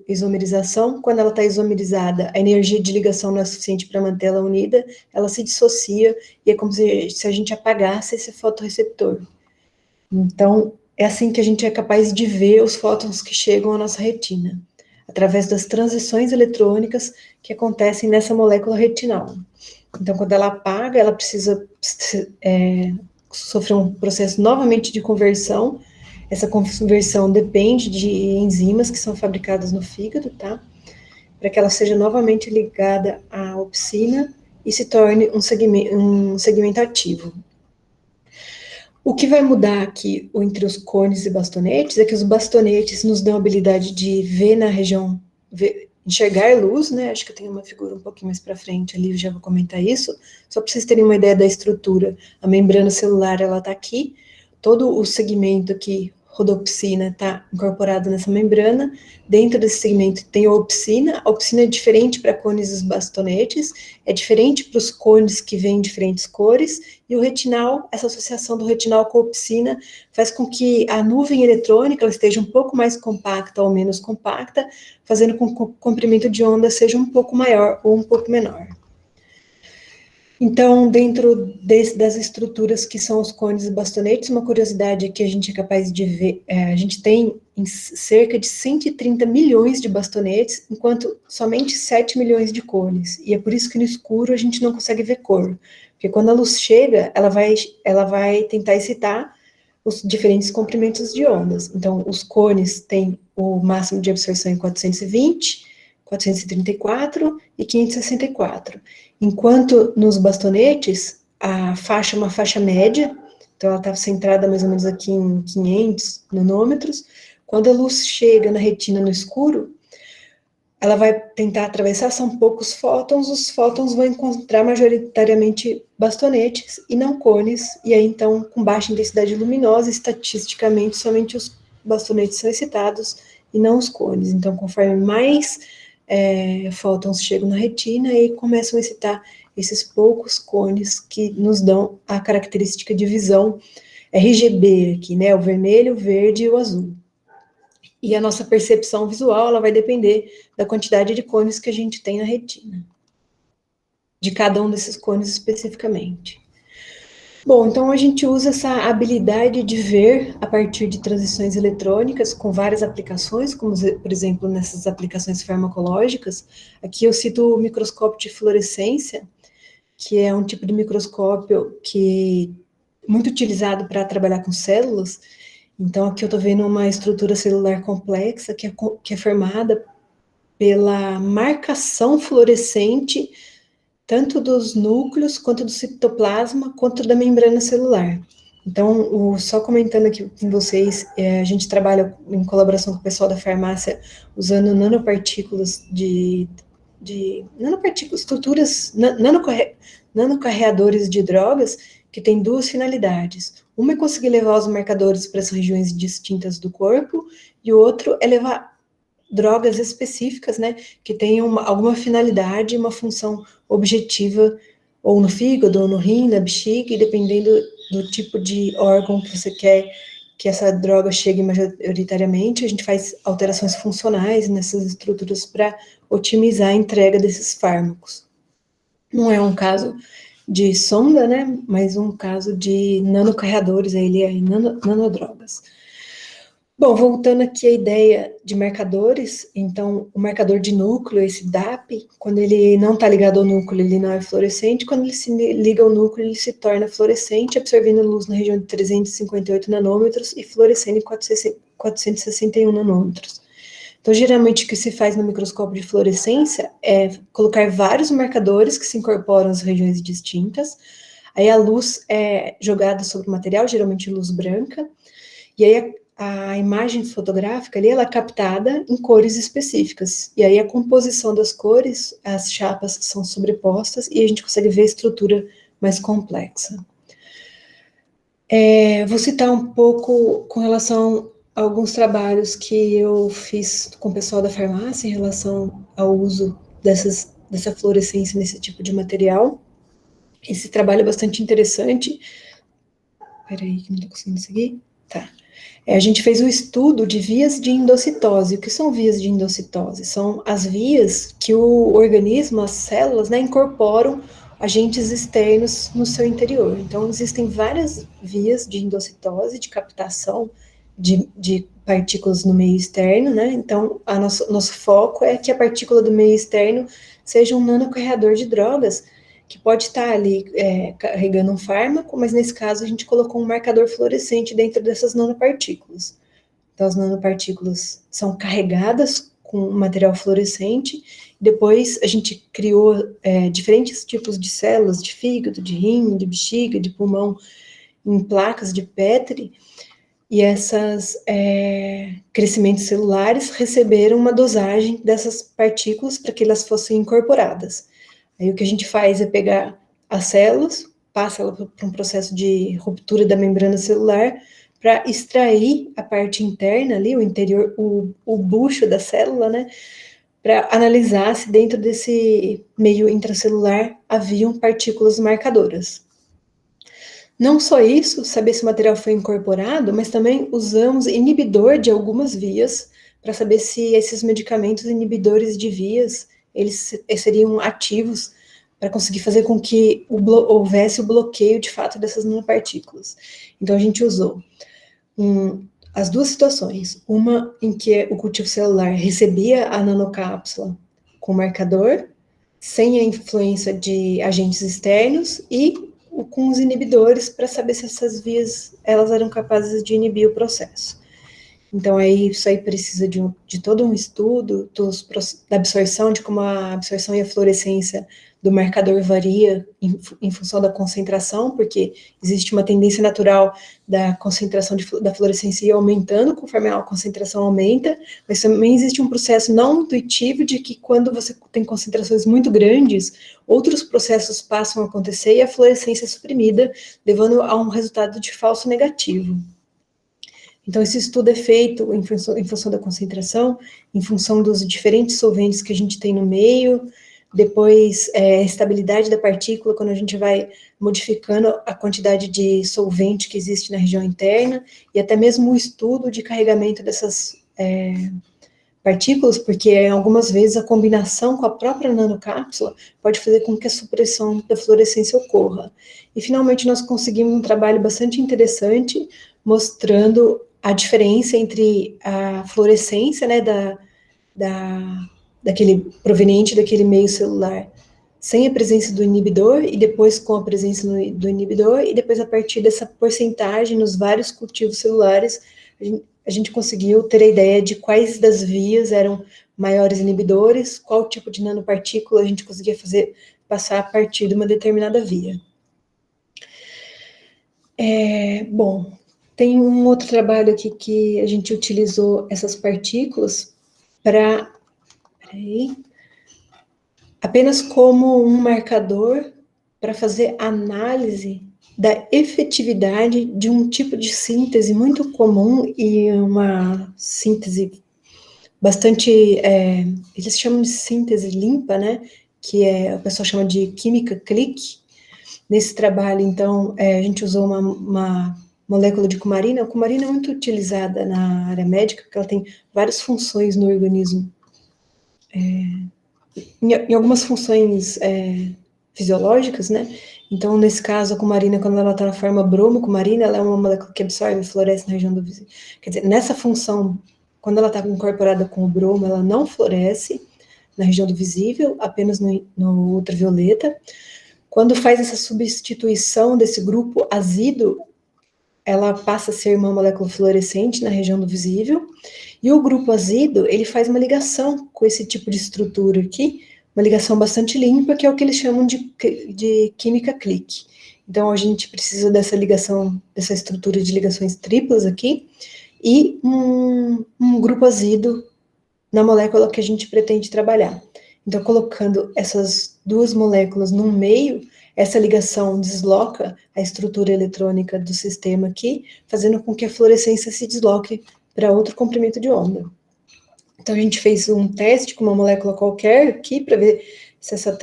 isomerização. Quando ela está isomerizada, a energia de ligação não é suficiente para mantê-la unida, ela se dissocia, e é como se a gente apagasse esse fotorreceptor. Então, é assim que a gente é capaz de ver os fótons que chegam à nossa retina, através das transições eletrônicas que acontecem nessa molécula retinal. Então, quando ela apaga, ela precisa sofrer um processo novamente de conversão. Essa conversão depende de enzimas que são fabricadas no fígado, tá? Para que ela seja novamente ligada à opsina e se torne um segmento ativo. O que vai mudar aqui entre os cones e bastonetes é que os bastonetes nos dão a habilidade de ver na região, enxergar luz, né? Acho que eu tenho uma figura um pouquinho mais para frente ali, eu já vou comentar isso. Só para vocês terem uma ideia da estrutura, a membrana celular, ela está aqui, todo o segmento aqui, rodopsina, está incorporado nessa membrana. Dentro desse segmento tem a opsina é diferente para cones e bastonetes, é diferente para os cones que vêm em diferentes cores, e o retinal, essa associação do retinal com a opsina, faz com que a nuvem eletrônica ela esteja um pouco mais compacta ou menos compacta, fazendo com que o comprimento de onda seja um pouco maior ou um pouco menor. Então, dentro das estruturas que são os cones e bastonetes, uma curiosidade que a gente é capaz de ver, a gente tem cerca de 130 milhões de bastonetes, enquanto somente 7 milhões de cones, e é por isso que no escuro a gente não consegue ver cor, porque quando a luz chega, ela vai tentar excitar os diferentes comprimentos de ondas. Então, os cones têm o máximo de absorção em 420, 434 e 564. Enquanto nos bastonetes, a faixa é uma faixa média, então ela está centrada mais ou menos aqui em 500 nanômetros, Quando a luz chega na retina no escuro, ela vai tentar atravessar, são poucos fótons, os fótons vão encontrar majoritariamente bastonetes e não cones, e aí então, com baixa intensidade luminosa, estatisticamente, somente os bastonetes são excitados e não os cones. Então, conforme mais fótons chegam na retina, aí começam a excitar esses poucos cones que nos dão a característica de visão RGB aqui, né, o vermelho, o verde e o azul. E a nossa percepção visual, ela vai depender da quantidade de cones que a gente tem na retina, de cada um desses cones especificamente. Bom, então a gente usa essa habilidade de ver a partir de transições eletrônicas com várias aplicações, como, por exemplo, nessas aplicações farmacológicas. Aqui eu cito o microscópio de fluorescência, que é um tipo de microscópio que muito utilizado para trabalhar com células. Então, aqui eu estou vendo uma estrutura celular complexa que é formada pela marcação fluorescente tanto dos núcleos, quanto do citoplasma, quanto da membrana celular. Então, só comentando aqui com vocês, a gente trabalha em colaboração com o pessoal da farmácia usando nanopartículas estruturas, nanocarreadores de drogas, que tem duas finalidades. Uma é conseguir levar os marcadores para as regiões distintas do corpo, e o outro é levar drogas específicas, né, que tenham alguma finalidade, uma função objetiva, ou no fígado, ou no rim, na bexiga, e dependendo do tipo de órgão que você quer que essa droga chegue majoritariamente, a gente faz alterações funcionais nessas estruturas para otimizar a entrega desses fármacos. Não é um caso de sonda, né, mas um caso de nanocarreadores, ele é nanodrogas. Bom, voltando aqui à ideia de marcadores, então, o marcador de núcleo, esse DAP, quando ele não está ligado ao núcleo, ele não é fluorescente, quando ele se liga ao núcleo, ele se torna fluorescente, absorvendo luz na região de 358 nanômetros e fluorescendo em 461 nanômetros. Então, geralmente, o que se faz no microscópio de fluorescência é colocar vários marcadores que se incorporam às regiões distintas, aí a luz é jogada sobre o material, geralmente luz branca, e aí a imagem fotográfica ali, ela é captada em cores específicas, e aí a composição das cores, as chapas são sobrepostas, e a gente consegue ver a estrutura mais complexa. Vou citar um pouco com relação a alguns trabalhos que eu fiz com o pessoal da farmácia em relação ao uso dessa fluorescência nesse tipo de material. Esse trabalho é bastante interessante. Peraí, que não estou conseguindo seguir. Tá. A gente fez um estudo de vias de endocitose. O que são vias de endocitose? São as vias que o organismo, as células, né, incorporam agentes externos no seu interior. Então, existem várias vias de endocitose, de captação de partículas no meio externo, né? Então, nosso foco é que a partícula do meio externo seja um nanocarreador de drogas, que pode estar ali carregando um fármaco, mas nesse caso a gente colocou um marcador fluorescente dentro dessas nanopartículas. Então, as nanopartículas são carregadas com material fluorescente, depois a gente criou diferentes tipos de células, de fígado, de rim, de bexiga, de pulmão, em placas de Petri, e esses crescimentos celulares receberam uma dosagem dessas partículas para que elas fossem incorporadas. Aí o que a gente faz é pegar as células, passa ela por um processo de ruptura da membrana celular para extrair a parte interna ali, o interior, o bucho da célula, né, para analisar se dentro desse meio intracelular haviam partículas marcadoras. Não só isso, saber se o material foi incorporado, mas também usamos inibidor de algumas vias para saber se esses medicamentos inibidores de vias, eles seriam ativos para conseguir fazer com que houvesse o bloqueio de fato dessas nanopartículas. Então a gente usou as duas situações, uma em que o cultivo celular recebia a nanocápsula com marcador, sem a influência de agentes externos, e com os inibidores para saber se essas vias elas eram capazes de inibir o processo. Então, isso aí precisa de todo um estudo da absorção, de como a absorção e a fluorescência do marcador varia em função da concentração, porque existe uma tendência natural da concentração da fluorescência ir aumentando conforme a concentração aumenta, mas também existe um processo não intuitivo de que quando você tem concentrações muito grandes, outros processos passam a acontecer e a fluorescência é suprimida, levando a um resultado de falso negativo. Então, esse estudo é feito em função da concentração, em função dos diferentes solventes que a gente tem no meio, depois a estabilidade da partícula, quando a gente vai modificando a quantidade de solvente que existe na região interna, e até mesmo o estudo de carregamento dessas partículas, porque algumas vezes a combinação com a própria nanocápsula pode fazer com que a supressão da fluorescência ocorra. E, finalmente, nós conseguimos um trabalho bastante interessante, mostrando a diferença entre a fluorescência, né, proveniente daquele meio celular, sem a presença do inibidor, e depois com a presença do inibidor, e depois a partir dessa porcentagem nos vários cultivos celulares, a gente conseguiu ter a ideia de quais das vias eram maiores inibidores, qual tipo de nanopartícula a gente conseguia passar a partir de uma determinada via. Bom, tem um outro trabalho aqui que a gente utilizou essas partículas apenas como um marcador para fazer análise da efetividade de um tipo de síntese muito comum e uma síntese bastante, eles chamam de síntese limpa, né, que o pessoal chama de química click. Nesse trabalho, então, a gente usou uma molécula de cumarina. A cumarina é muito utilizada na área médica, porque ela tem várias funções no organismo. Em algumas funções fisiológicas, né? Então, nesse caso, a cumarina, quando ela está na forma bromocumarina, ela é uma molécula que absorve e floresce na região do visível. Quer dizer, nessa função, quando ela está incorporada com o bromo, ela não floresce na região do visível, apenas no ultravioleta. Quando faz essa substituição desse grupo azido, ela passa a ser uma molécula fluorescente na região do visível, e o grupo azido, ele faz uma ligação com esse tipo de estrutura aqui, uma ligação bastante limpa, que é o que eles chamam de química click. Então, a gente precisa dessa ligação, dessa estrutura de ligações triplas aqui, e um grupo azido na molécula que a gente pretende trabalhar. Então, colocando essas duas moléculas num meio, essa ligação desloca a estrutura eletrônica do sistema aqui, fazendo com que a fluorescência se desloque para outro comprimento de onda. Então, a gente fez um teste com uma molécula qualquer aqui, para ver se essa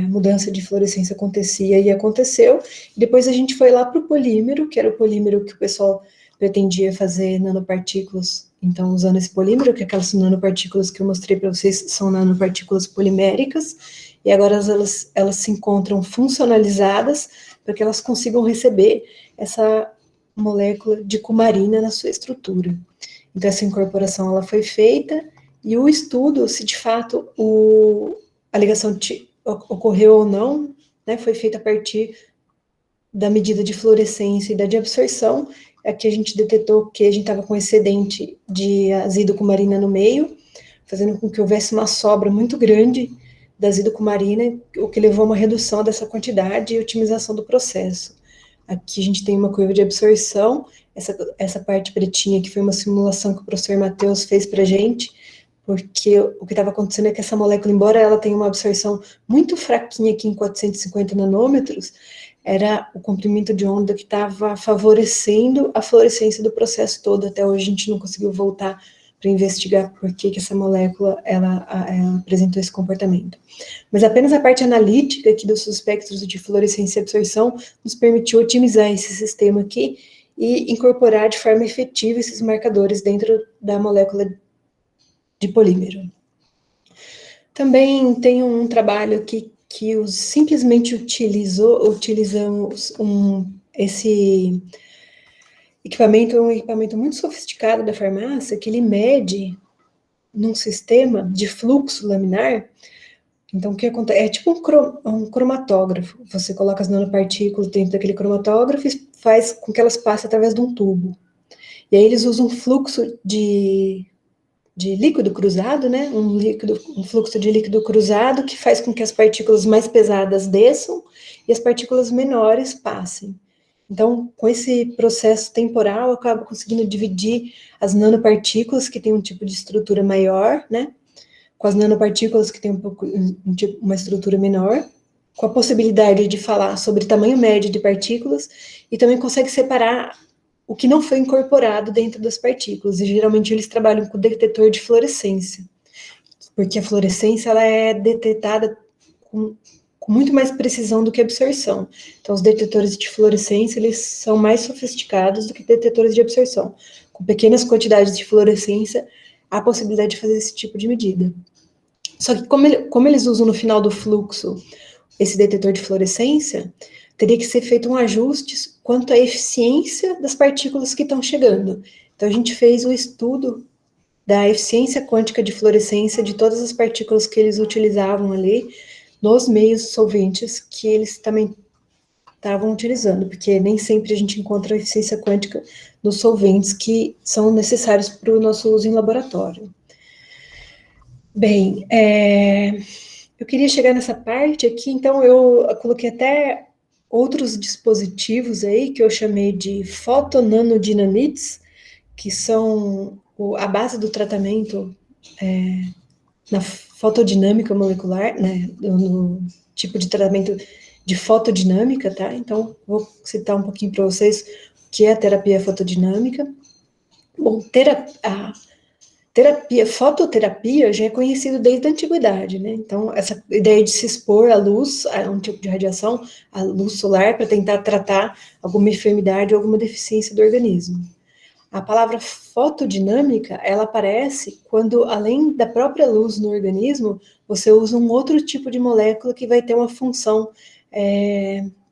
mudança de fluorescência acontecia, e aconteceu. E depois a gente foi lá para o polímero, que era o polímero que o pessoal pretendia fazer nanopartículas. Então, usando esse polímero, que aquelas nanopartículas que eu mostrei para vocês são nanopartículas poliméricas, e agora elas se encontram funcionalizadas para que elas consigam receber essa molécula de cumarina na sua estrutura. Então, essa incorporação ela foi feita, e o estudo, se de fato a ligação ocorreu ou não, né, foi feita a partir da medida de fluorescência e da de absorção. Aqui a gente detectou que a gente estava com excedente de azido cumarina no meio, fazendo com que houvesse uma sobra muito grande da azido cumarina, o que levou a uma redução dessa quantidade e otimização do processo. Aqui a gente tem uma curva de absorção, essa parte pretinha que foi uma simulação que o professor Matheus fez para a gente, porque o que estava acontecendo é que essa molécula, embora ela tenha uma absorção muito fraquinha aqui em 450 nanômetros, era o comprimento de onda que estava favorecendo a fluorescência do processo todo. Até hoje a gente não conseguiu voltar para investigar por que essa molécula ela apresentou esse comportamento. Mas apenas a parte analítica aqui dos espectros de fluorescência e absorção nos permitiu otimizar esse sistema aqui e incorporar de forma efetiva esses marcadores dentro da molécula de polímero. Também tem um trabalho aqui que simplesmente utilizamos esse equipamento, é um equipamento muito sofisticado da farmácia, que ele mede num sistema de fluxo laminar. Então, o que acontece? É tipo um cromatógrafo. Você coloca as nanopartículas dentro daquele cromatógrafo e faz com que elas passem através de um tubo. E aí eles usam um fluxo de de líquido cruzado, né? Um fluxo de líquido cruzado que faz com que as partículas mais pesadas desçam e as partículas menores passem. Então, com esse processo temporal, eu acabo conseguindo dividir as nanopartículas, que têm um tipo de estrutura maior, né? Com as nanopartículas, que têm uma estrutura menor, com a possibilidade de falar sobre tamanho médio de partículas, e também consegue separar o que não foi incorporado dentro das partículas, e geralmente eles trabalham com detetor de fluorescência, porque a fluorescência ela é detectada com muito mais precisão do que a absorção. Então, os detetores de fluorescência, eles são mais sofisticados do que detetores de absorção. Com pequenas quantidades de fluorescência, há a possibilidade de fazer esse tipo de medida. Só que como eles usam no final do fluxo esse detetor de fluorescência, teria que ser feito um ajuste quanto à eficiência das partículas que estão chegando. Então, a gente fez um estudo da eficiência quântica de fluorescência de todas as partículas que eles utilizavam ali nos meios solventes que eles também estavam utilizando, porque nem sempre a gente encontra a eficiência quântica nos solventes que são necessários para o nosso uso em laboratório. Bem, eu queria chegar nessa parte aqui, então eu coloquei até outros dispositivos aí que eu chamei de fotonanodinamites, que são a base do tratamento na fotodinâmica molecular, né, no tipo de tratamento de fotodinâmica, tá? Então, vou citar um pouquinho para vocês o que é a terapia fotodinâmica. Bom, fototerapia já é conhecido desde a antiguidade, né? Então, essa ideia de se expor à luz, a um tipo de radiação, à luz solar, para tentar tratar alguma enfermidade ou alguma deficiência do organismo. A palavra fotodinâmica, ela aparece quando, além da própria luz no organismo, você usa um outro tipo de molécula que vai ter uma função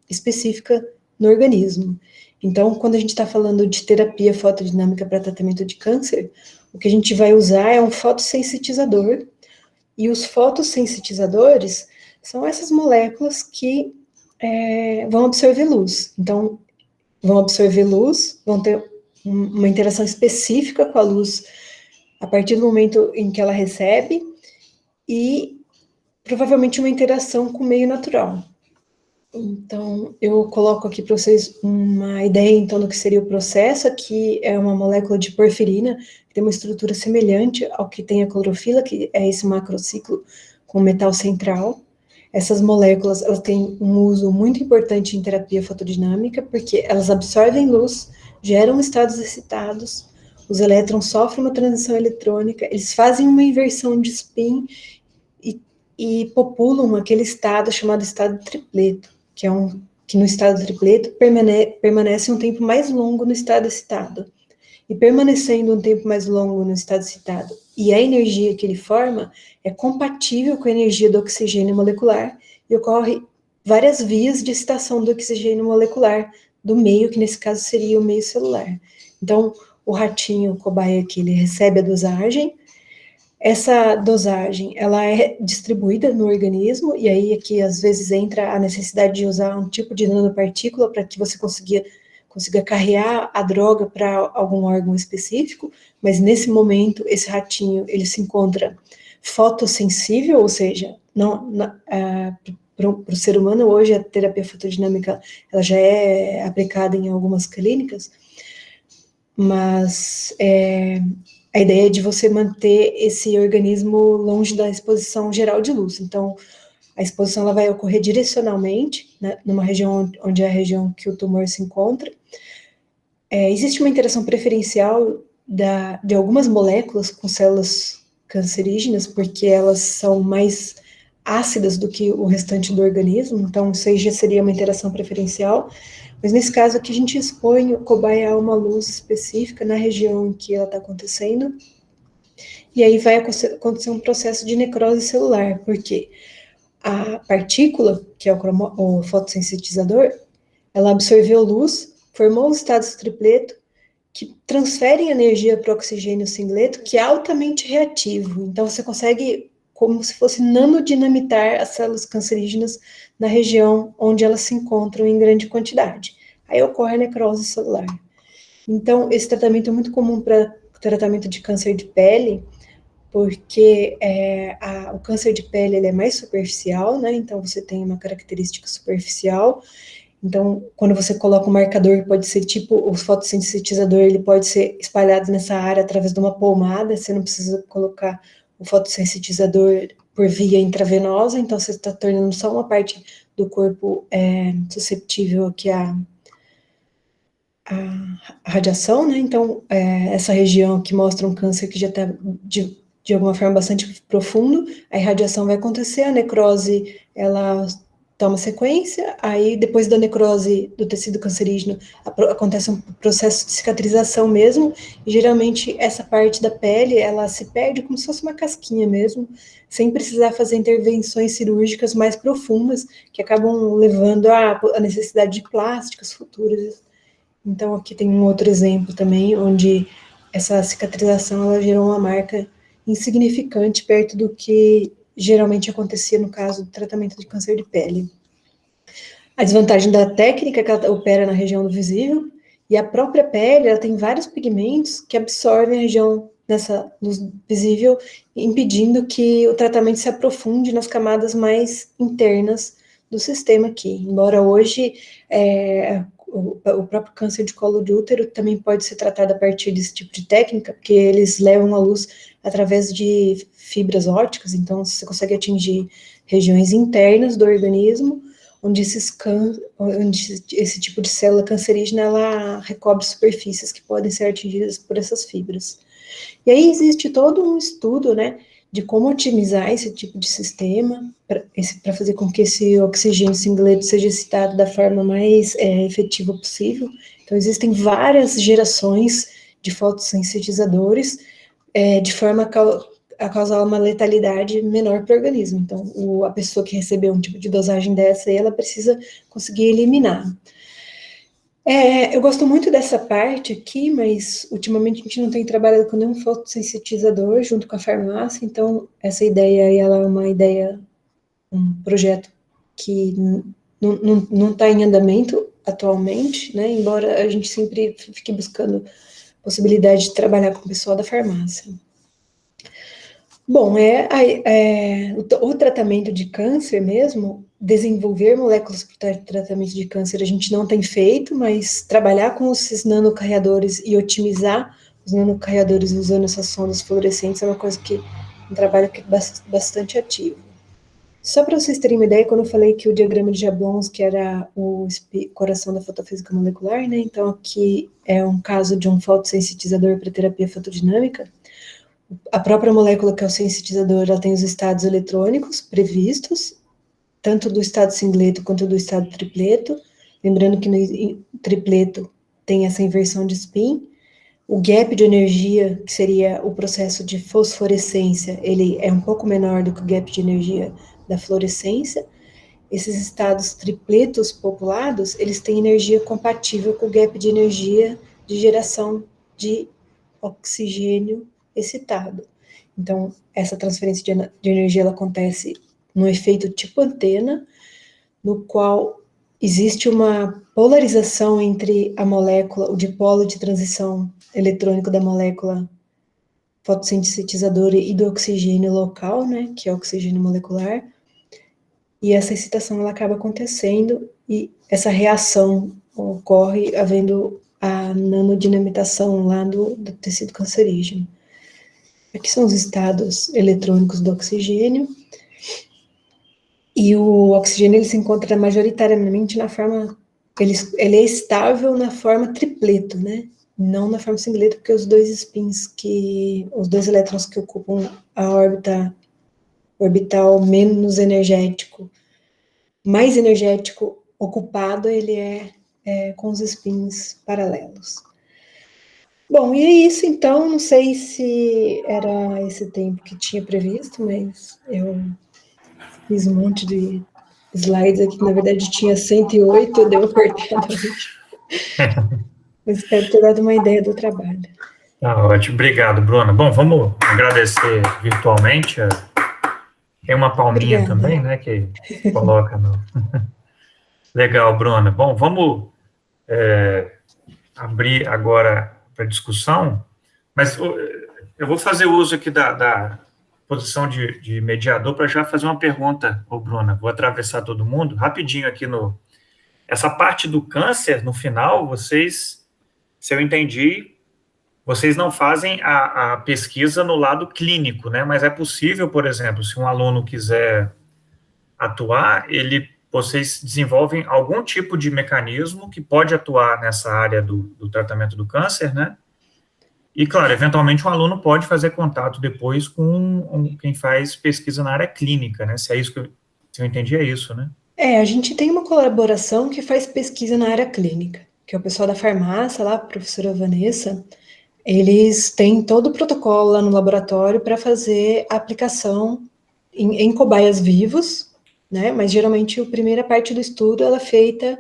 específica no organismo. Então, quando a gente está falando de terapia fotodinâmica para tratamento de câncer, o que a gente vai usar é um fotossensitizador, e os fotossensitizadores são essas moléculas que vão absorver luz. Então, vão absorver luz, vão ter uma interação específica com a luz a partir do momento em que ela recebe e provavelmente uma interação com o meio natural. Então, eu coloco aqui para vocês uma ideia, então, do que seria o processo. Aqui é uma molécula de porfirina, que tem uma estrutura semelhante ao que tem a clorofila, que é esse macrociclo com metal central. Essas moléculas, elas têm um uso muito importante em terapia fotodinâmica, porque elas absorvem luz, geram estados excitados, os elétrons sofrem uma transição eletrônica, eles fazem uma inversão de spin e populam aquele estado chamado estado tripleto, que no estado tripleto permanece um tempo mais longo no estado excitado. E permanecendo um tempo mais longo no estado excitado, e a energia que ele forma é compatível com a energia do oxigênio molecular, e ocorre várias vias de excitação do oxigênio molecular do meio, que nesse caso seria o meio celular. Então, o ratinho, o cobaia aqui, ele recebe a dosagem. Essa dosagem, ela é distribuída no organismo, e aí aqui às vezes entra a necessidade de usar um tipo de nanopartícula para que você consiga carrear a droga para algum órgão específico, mas nesse momento, esse ratinho, ele se encontra fotossensível, ou seja, para o ser humano, hoje a terapia fotodinâmica, ela já é aplicada em algumas clínicas, mas a ideia é de você manter esse organismo longe da exposição geral de luz. Então, a exposição ela vai ocorrer direcionalmente, né, numa região onde é a região que o tumor se encontra. Existe uma interação preferencial de algumas moléculas com células cancerígenas, porque elas são mais ácidas do que o restante do organismo, então isso aí já seria uma interação preferencial, mas nesse caso aqui a gente expõe o cobaia a uma luz específica na região em que ela está acontecendo, e aí vai acontecer um processo de necrose celular, porque a partícula, que é o fotossintetizador, ela absorveu luz, formou os estados tripleto, que transferem energia para o oxigênio singleto, que é altamente reativo. Então, você consegue, como se fosse nanodinamitar as células cancerígenas na região onde elas se encontram em grande quantidade. Aí ocorre a necrose celular. Então, esse tratamento é muito comum para tratamento de câncer de pele, porque o câncer de pele ele é mais superficial, né? Então você tem uma característica superficial. Então, quando você coloca um marcador, pode ser tipo o fotossintetizador, ele pode ser espalhado nessa área através de uma pomada, você não precisa colocar o fotossintetizador por via intravenosa, então você está tornando só uma parte do corpo susceptível aqui à radiação, né? Então, essa região que mostra um câncer que já está de alguma forma bastante profundo, a irradiação vai acontecer, a necrose, ela toma sequência, aí depois da necrose do tecido cancerígeno, acontece um processo de cicatrização mesmo, e geralmente essa parte da pele, ela se perde como se fosse uma casquinha mesmo, sem precisar fazer intervenções cirúrgicas mais profundas, que acabam levando à necessidade de plásticas futuras. Então, aqui tem um outro exemplo também, onde essa cicatrização, ela gerou uma marca insignificante perto do que geralmente acontecia no caso do tratamento de câncer de pele. A desvantagem da técnica é que ela opera na região do visível, e a própria pele, ela tem vários pigmentos que absorvem a região nessa luz visível, impedindo que o tratamento se aprofunde nas camadas mais internas do sistema aqui. Embora hoje o próprio câncer de colo de útero também pode ser tratado a partir desse tipo de técnica, porque eles levam a luz através de fibras ópticas, então você consegue atingir regiões internas do organismo, onde esse tipo de célula cancerígena, ela recobre superfícies que podem ser atingidas por essas fibras. E aí existe todo um estudo, né, de como otimizar esse tipo de sistema, para fazer com que esse oxigênio singleto seja excitado da forma mais efetiva possível. Então, existem várias gerações de fotossintetizadores, de forma a causar uma letalidade menor para o organismo. Então, a pessoa que recebeu um tipo de dosagem dessa, ela precisa conseguir eliminar. Eu gosto muito dessa parte aqui, mas ultimamente a gente não tem trabalhado com nenhum fotossintetizador junto com a farmácia, então essa ideia aí, ela é uma ideia, um projeto que não está em andamento atualmente, né, embora a gente sempre fique buscando possibilidade de trabalhar com o pessoal da farmácia. Bom, o tratamento de câncer mesmo, desenvolver moléculas para tratamento de câncer a gente não tem feito, mas trabalhar com esses nanocarreadores e otimizar os nanocarreadores usando essas sondas fluorescentes é uma coisa um trabalho que é bastante ativo. Só para vocês terem uma ideia, quando eu falei que o diagrama de Jablonski era o coração da fotofísica molecular, né, então aqui é um caso de um fotossintetizador para terapia fotodinâmica. A própria molécula que é o sintetizador, ela tem os estados eletrônicos previstos, tanto do estado singleto quanto do estado tripleto, lembrando que no tripleto tem essa inversão de spin. O gap de energia, que seria o processo de fosforescência, ele é um pouco menor do que o gap de energia da fluorescência. Esses estados tripletos populados, eles têm energia compatível com o gap de energia de geração de oxigênio excitado. Então, essa transferência de energia, ela acontece no efeito tipo antena, no qual existe uma polarização entre a molécula, o dipolo de transição eletrônico da molécula fotossintetizadora e do oxigênio local, né, que é o oxigênio molecular, e essa excitação, ela acaba acontecendo, e essa reação ocorre havendo a nanodinamitação lá do tecido cancerígeno. Aqui são os estados eletrônicos do oxigênio, e o oxigênio ele se encontra majoritariamente na forma, ele é estável na forma tripleto, né? Não na forma singleto, porque os dois spins os dois elétrons que ocupam a órbita orbital menos energético, mais energético ocupado, ele é com os spins paralelos. Bom, e é isso então, não sei se era esse tempo que tinha previsto, mas eu fiz um monte de slides aqui, que na verdade tinha 108, eu dei uma cortada hoje. Mas espero ter dado uma ideia do trabalho. Tá ótimo, obrigado, Bruna. Bom, vamos agradecer virtualmente. Tem uma palminha Obrigada. também, né, que coloca no... Legal, Bruna. Bom, vamos abrir agora para discussão, mas Eu vou fazer uso aqui da posição de mediador para já fazer uma pergunta, ô Bruna. Vou atravessar todo mundo rapidinho aqui no. Essa parte do câncer, no final, vocês, se eu entendi, vocês não fazem a pesquisa no lado clínico, né? Mas é possível, por exemplo, se um aluno quiser atuar, vocês desenvolvem algum tipo de mecanismo que pode atuar nessa área do tratamento do câncer, né? E, claro, eventualmente um aluno pode fazer contato depois com quem faz pesquisa na área clínica, né? Se é isso se eu entendi, é isso, né? A gente tem uma colaboração que faz pesquisa na área clínica, que é o pessoal da farmácia lá, a professora Vanessa, eles têm todo o protocolo lá no laboratório para fazer a aplicação em cobaias vivos, né? Mas geralmente a primeira parte do estudo ela é feita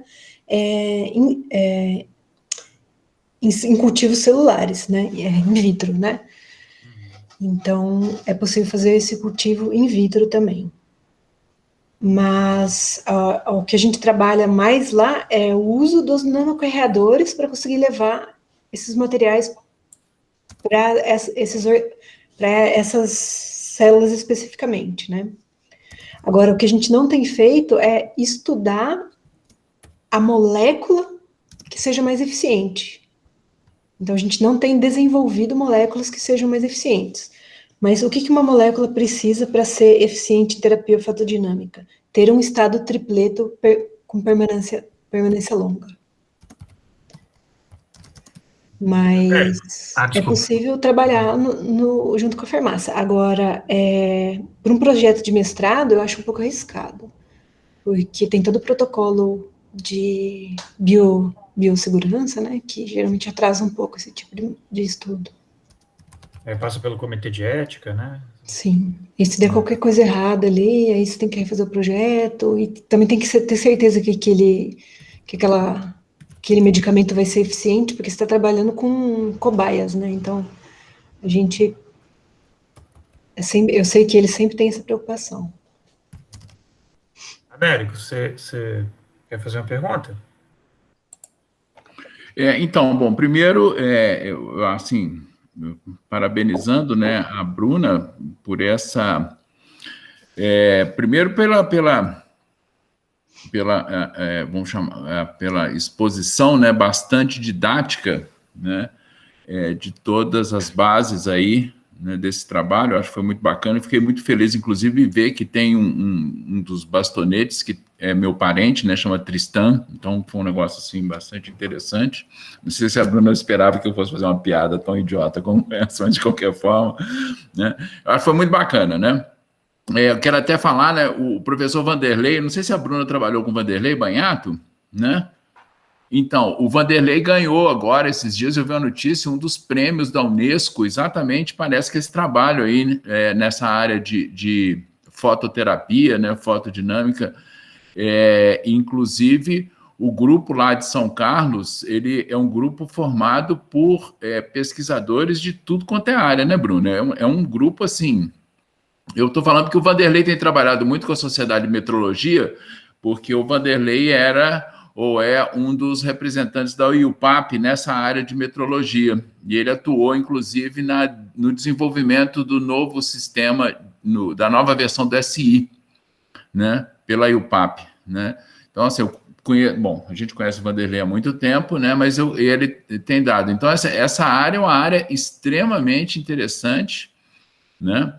em cultivos celulares, né? In vitro, né? Então, é possível fazer esse cultivo in vitro também. Mas o que a gente trabalha mais lá é o uso dos nanocarreadores para conseguir levar esses materiais para essas células especificamente, né? Agora, o que a gente não tem feito é estudar a molécula que seja mais eficiente. Então, a gente não tem desenvolvido moléculas que sejam mais eficientes. Mas o que uma molécula precisa para ser eficiente em terapia fotodinâmica? Ter um estado tripleto com permanência longa. Mas é possível trabalhar junto com a farmácia. Agora, para um projeto de mestrado, eu acho um pouco arriscado, porque tem todo o protocolo de biossegurança, né, que geralmente atrasa um pouco esse tipo de estudo. Passa pelo comitê de ética, né? Sim. E se der qualquer coisa errada ali, aí você tem que refazer o projeto, e também tem que ter certeza que aquele medicamento vai ser eficiente, porque você está trabalhando com cobaias, né? Então, eu sei que eles sempre têm essa preocupação. Américo, você quer fazer uma pergunta? Então, bom, primeiro, assim, parabenizando, né, a Bruna por essa, primeiro vamos chamar, pela exposição, né, bastante didática, né, de todas as bases aí, né, desse trabalho. Eu acho que foi muito bacana, fiquei muito feliz, inclusive, ver que tem um dos bastonetes que é meu parente, né, chama Tristan, então foi um negócio, assim, bastante interessante. Não sei se a Bruna esperava que eu fosse fazer uma piada tão idiota como essa, mas de qualquer forma, né, eu acho que foi muito bacana, né. Eu quero até falar, né, o professor Vanderlei, não sei se a Bruna trabalhou com o Vanderlei Banhato, né. Então, o Vanderlei ganhou agora, esses dias eu vi a notícia, um dos prêmios da Unesco, exatamente, parece que esse trabalho aí, nessa área de fototerapia, né, fotodinâmica, inclusive o grupo lá de São Carlos, ele é um grupo formado por pesquisadores de tudo quanto é área, né, Bruno? É um grupo, assim, eu estou falando que o Vanderlei tem trabalhado muito com a Sociedade de Metrologia, porque o Vanderlei era ou é um dos representantes da IUPAP nessa área de metrologia. E ele atuou, inclusive, no desenvolvimento do novo sistema, da nova versão do SI, né, pela IUPAP, né? Então, assim, a gente conhece o Vanderlei há muito tempo, né, mas ele tem dado. Então, essa área é uma área extremamente interessante, né?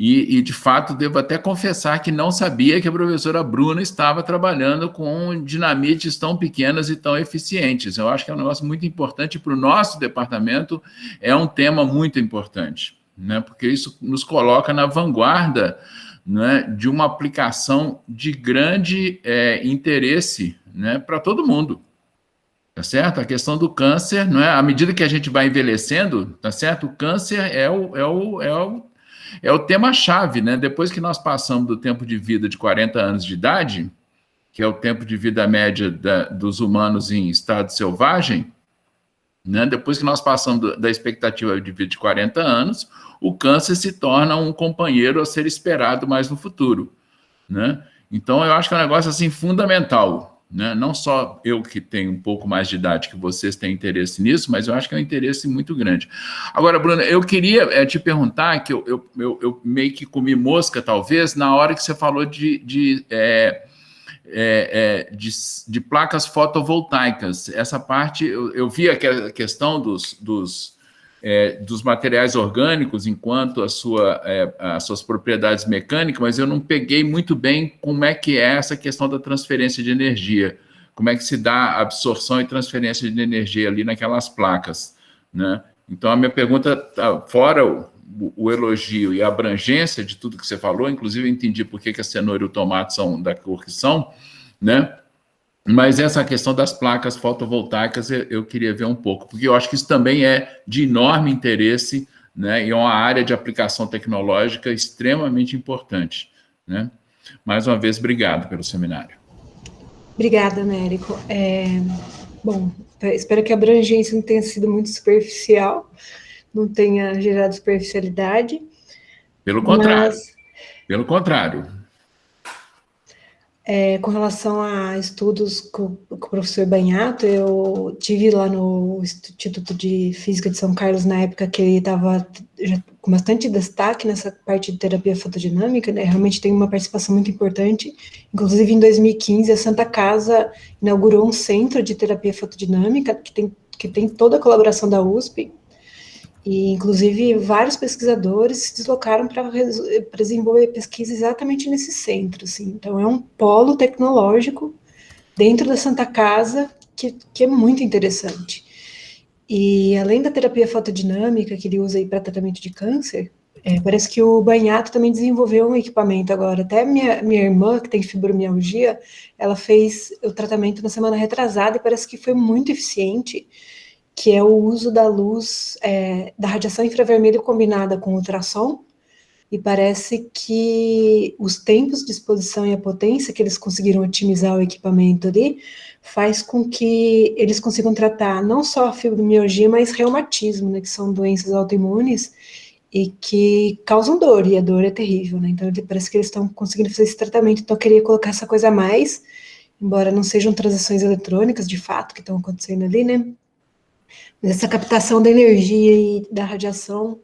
E, de fato, devo até confessar que não sabia que a professora Bruna estava trabalhando com dinamites tão pequenas e tão eficientes. Eu acho que é um negócio muito importante para o nosso departamento, é um tema muito importante, né? Porque isso nos coloca na vanguarda, né, de uma aplicação de grande interesse, né, para todo mundo. Tá certo? A questão do câncer, não é? À medida que a gente vai envelhecendo, tá certo? O câncer é o tema-chave, né? Depois que nós passamos do tempo de vida de 40 anos de idade, que é o tempo de vida média dos humanos em estado selvagem, né? Depois que nós passamos da expectativa de vida de 40 anos, o câncer se torna um companheiro a ser esperado mais no futuro, né? Então, eu acho que é um negócio, assim, fundamental, né? Não só eu que tenho um pouco mais de idade que vocês têm interesse nisso, mas eu acho que é um interesse muito grande. Agora, Bruna, eu queria te perguntar, que eu meio que comi mosca, talvez, na hora que você falou de placas fotovoltaicas. Essa parte, eu vi a questão dos materiais orgânicos enquanto as suas propriedades mecânicas, mas eu não peguei muito bem como é que é essa questão da transferência de energia, como é que se dá a absorção e transferência de energia ali naquelas placas, né? Então, a minha pergunta, fora o elogio e a abrangência de tudo que você falou, inclusive eu entendi por que a cenoura e o tomate são da cor que são, né? Mas essa questão das placas fotovoltaicas eu queria ver um pouco, porque eu acho que isso também é de enorme interesse, né, e é uma área de aplicação tecnológica extremamente importante, né? Mais uma vez, obrigado pelo seminário. Obrigada, Américo. Bom, espero que a abrangência não tenha sido muito superficial, não tenha gerado superficialidade. Pelo contrário, pelo contrário. Com relação a estudos com o professor Banhato, eu tive lá no Instituto de Física de São Carlos, na época que ele estava com bastante destaque nessa parte de terapia fotodinâmica, né? Realmente tem uma participação muito importante. Inclusive, em 2015, a Santa Casa inaugurou um centro de terapia fotodinâmica, que tem toda a colaboração da USP, e, inclusive, vários pesquisadores se deslocaram para desenvolver pesquisa exatamente nesse centro, assim. Então, é um polo tecnológico dentro da Santa Casa que é muito interessante. E, além da terapia fotodinâmica que ele usa aí para tratamento de câncer, parece que o Banhato também desenvolveu um equipamento agora. Até minha irmã, que tem fibromialgia, ela fez o tratamento na semana retrasada e parece que foi muito eficiente, que é o uso da luz, da radiação infravermelha combinada com ultrassom, e parece que os tempos de exposição e a potência que eles conseguiram otimizar o equipamento ali, faz com que eles consigam tratar não só a fibromialgia, mas reumatismo, né, que são doenças autoimunes e que causam dor, e a dor é terrível, né? Então parece que eles estão conseguindo fazer esse tratamento. Então eu queria colocar essa coisa a mais, embora não sejam transações eletrônicas de fato que estão acontecendo ali, né? Essa captação da energia e da radiação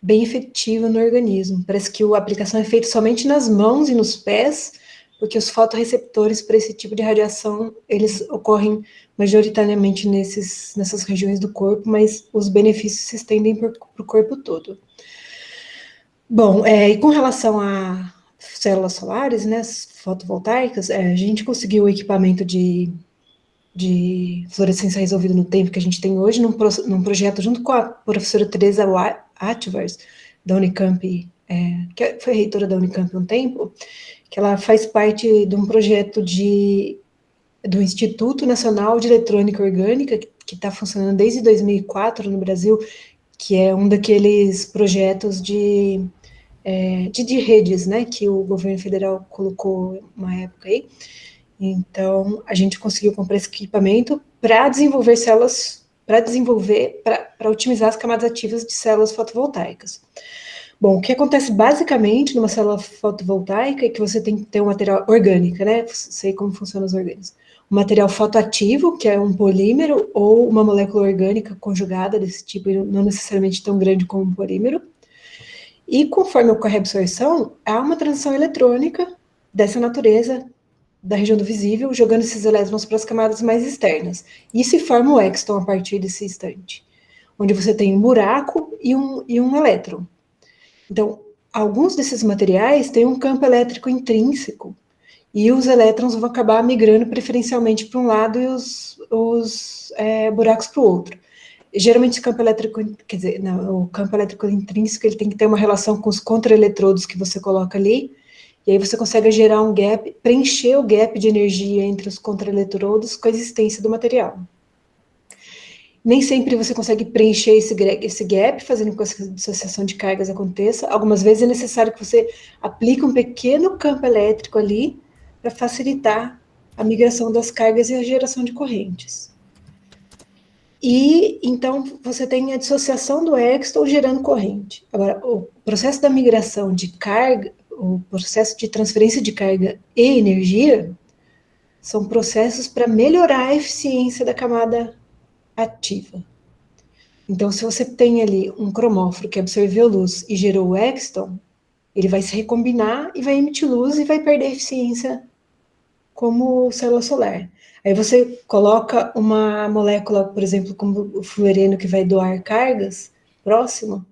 bem efetiva no organismo. Parece que a aplicação é feita somente nas mãos e nos pés, porque os fotorreceptores para esse tipo de radiação, eles ocorrem majoritariamente nessas regiões do corpo, mas os benefícios se estendem para o corpo todo. Bom, e com relação a células solares, né, fotovoltaicas, a gente conseguiu o equipamento de fluorescência resolvida no tempo que a gente tem hoje, num projeto junto com a professora Teresa Atvars, da Unicamp, que foi reitora da Unicamp há um tempo, que ela faz parte de um projeto do Instituto Nacional de Eletrônica Orgânica, que está funcionando desde 2004 no Brasil, que é um daqueles projetos de redes, né, que o governo federal colocou uma época aí. Então, a gente conseguiu comprar esse equipamento para desenvolver para otimizar as camadas ativas de células fotovoltaicas. Bom, o que acontece basicamente numa célula fotovoltaica é que você tem que ter um material orgânico, né? Sei como funcionam os orgânicos. Um material fotoativo, que é um polímero, ou uma molécula orgânica conjugada desse tipo, não necessariamente tão grande como um polímero. E conforme ocorre a absorção, há uma transição eletrônica dessa natureza, da região do visível, jogando esses elétrons para as camadas mais externas. E se forma o exton a partir desse instante, onde você tem um buraco e um elétron. Então, alguns desses materiais têm um campo elétrico intrínseco, e os elétrons vão acabar migrando preferencialmente para um lado e os buracos para o outro. Geralmente o campo elétrico, o campo elétrico intrínseco, ele tem que ter uma relação com os contraeletrodos que você coloca ali, e aí você consegue gerar um gap, preencher o gap de energia entre os contraeletrodos com a existência do material. Nem sempre você consegue preencher esse gap, fazendo com que essa dissociação de cargas aconteça. Algumas vezes é necessário que você aplique um pequeno campo elétrico ali para facilitar a migração das cargas e a geração de correntes. E, então, você tem a dissociação do exton gerando corrente. Agora, o processo da migração de carga, o processo de transferência de carga e energia são processos para melhorar a eficiência da camada ativa. Então, se você tem ali um cromóforo que absorveu luz e gerou o exton, ele vai se recombinar e vai emitir luz e vai perder eficiência como célula solar. Aí você coloca uma molécula, por exemplo, como o fluoreno, que vai doar cargas próximo,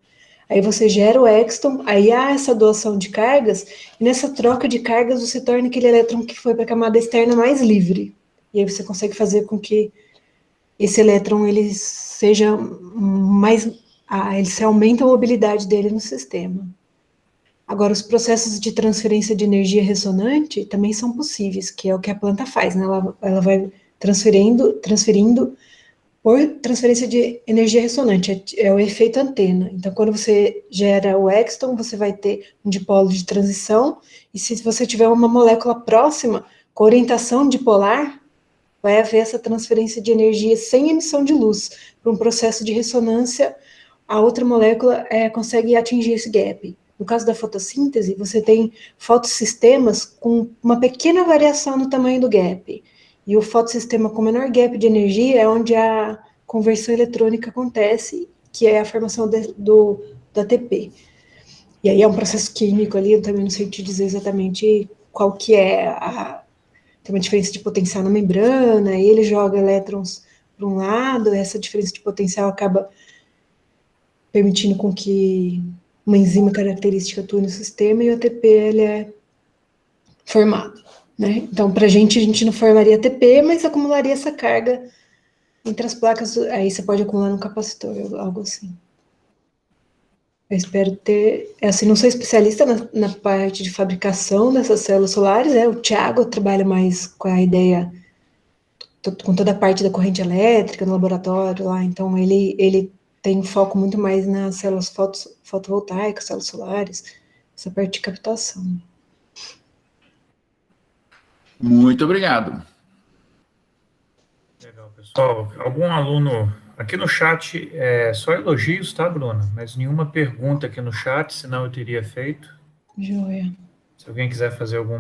aí você gera o exton, aí há essa doação de cargas, e nessa troca de cargas você torna aquele elétron que foi para a camada externa mais livre. E aí você consegue fazer com que esse elétron ele seja mais... ele se aumenta a mobilidade dele no sistema. Agora, os processos de transferência de energia ressonante também são possíveis, que é o que a planta faz, né? Ela vai transferindo por transferência de energia ressonante, é o efeito antena. Então, quando você gera o exton, você vai ter um dipolo de transição, e se você tiver uma molécula próxima, com orientação dipolar, vai haver essa transferência de energia sem emissão de luz. Para um processo de ressonância, a outra molécula consegue atingir esse gap. No caso da fotossíntese, você tem fotossistemas com uma pequena variação no tamanho do gap. E o fotossistema com menor gap de energia é onde a conversão eletrônica acontece, que é a formação do ATP. E aí é um processo químico ali, eu também não sei te dizer exatamente qual que é tem uma diferença de potencial na membrana, e ele joga elétrons para um lado, essa diferença de potencial acaba permitindo com que uma enzima característica atue no sistema, e o ATP ele é formado, né? Então, para a gente não formaria ATP, mas acumularia essa carga entre as placas, aí você pode acumular num capacitor, algo assim. Eu espero ter... Assim, não sou especialista na parte de fabricação dessas células solares, o Thiago trabalha mais com a ideia, com toda a parte da corrente elétrica no laboratório lá, então ele tem foco muito mais nas células fotovoltaicas, células solares, essa parte de captação. Muito obrigado. Legal, pessoal. Algum aluno... Aqui no chat só elogios, tá, Bruna? Mas nenhuma pergunta aqui no chat, senão eu teria feito. Joia. Se alguém quiser fazer algum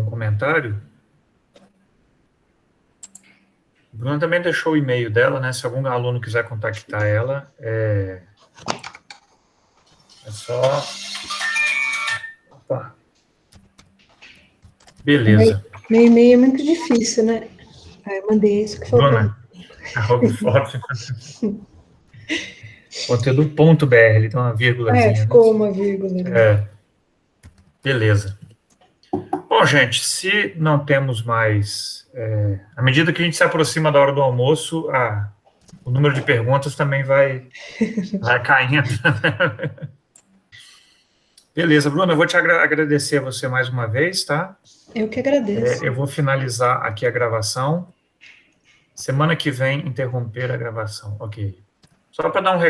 comentário. A Bruna também deixou o e-mail dela, né? Se algum aluno quiser contactar ela, é só... Opa. Beleza. Meu e-mail é muito difícil, né? Aí eu mandei isso que faltou. Bruna, conteúdo.br, ele tem uma vírgulazinha. Ficou uma vírgula. Né? Beleza. Bom, gente, se não temos mais... à medida que a gente se aproxima da hora do almoço, o número de perguntas também vai caindo. Beleza, Bruna, eu vou te agradecer a você mais uma vez, tá? Eu que agradeço. Eu vou finalizar aqui a gravação. Semana que vem, interromper a gravação. Ok. Só para dar um recado.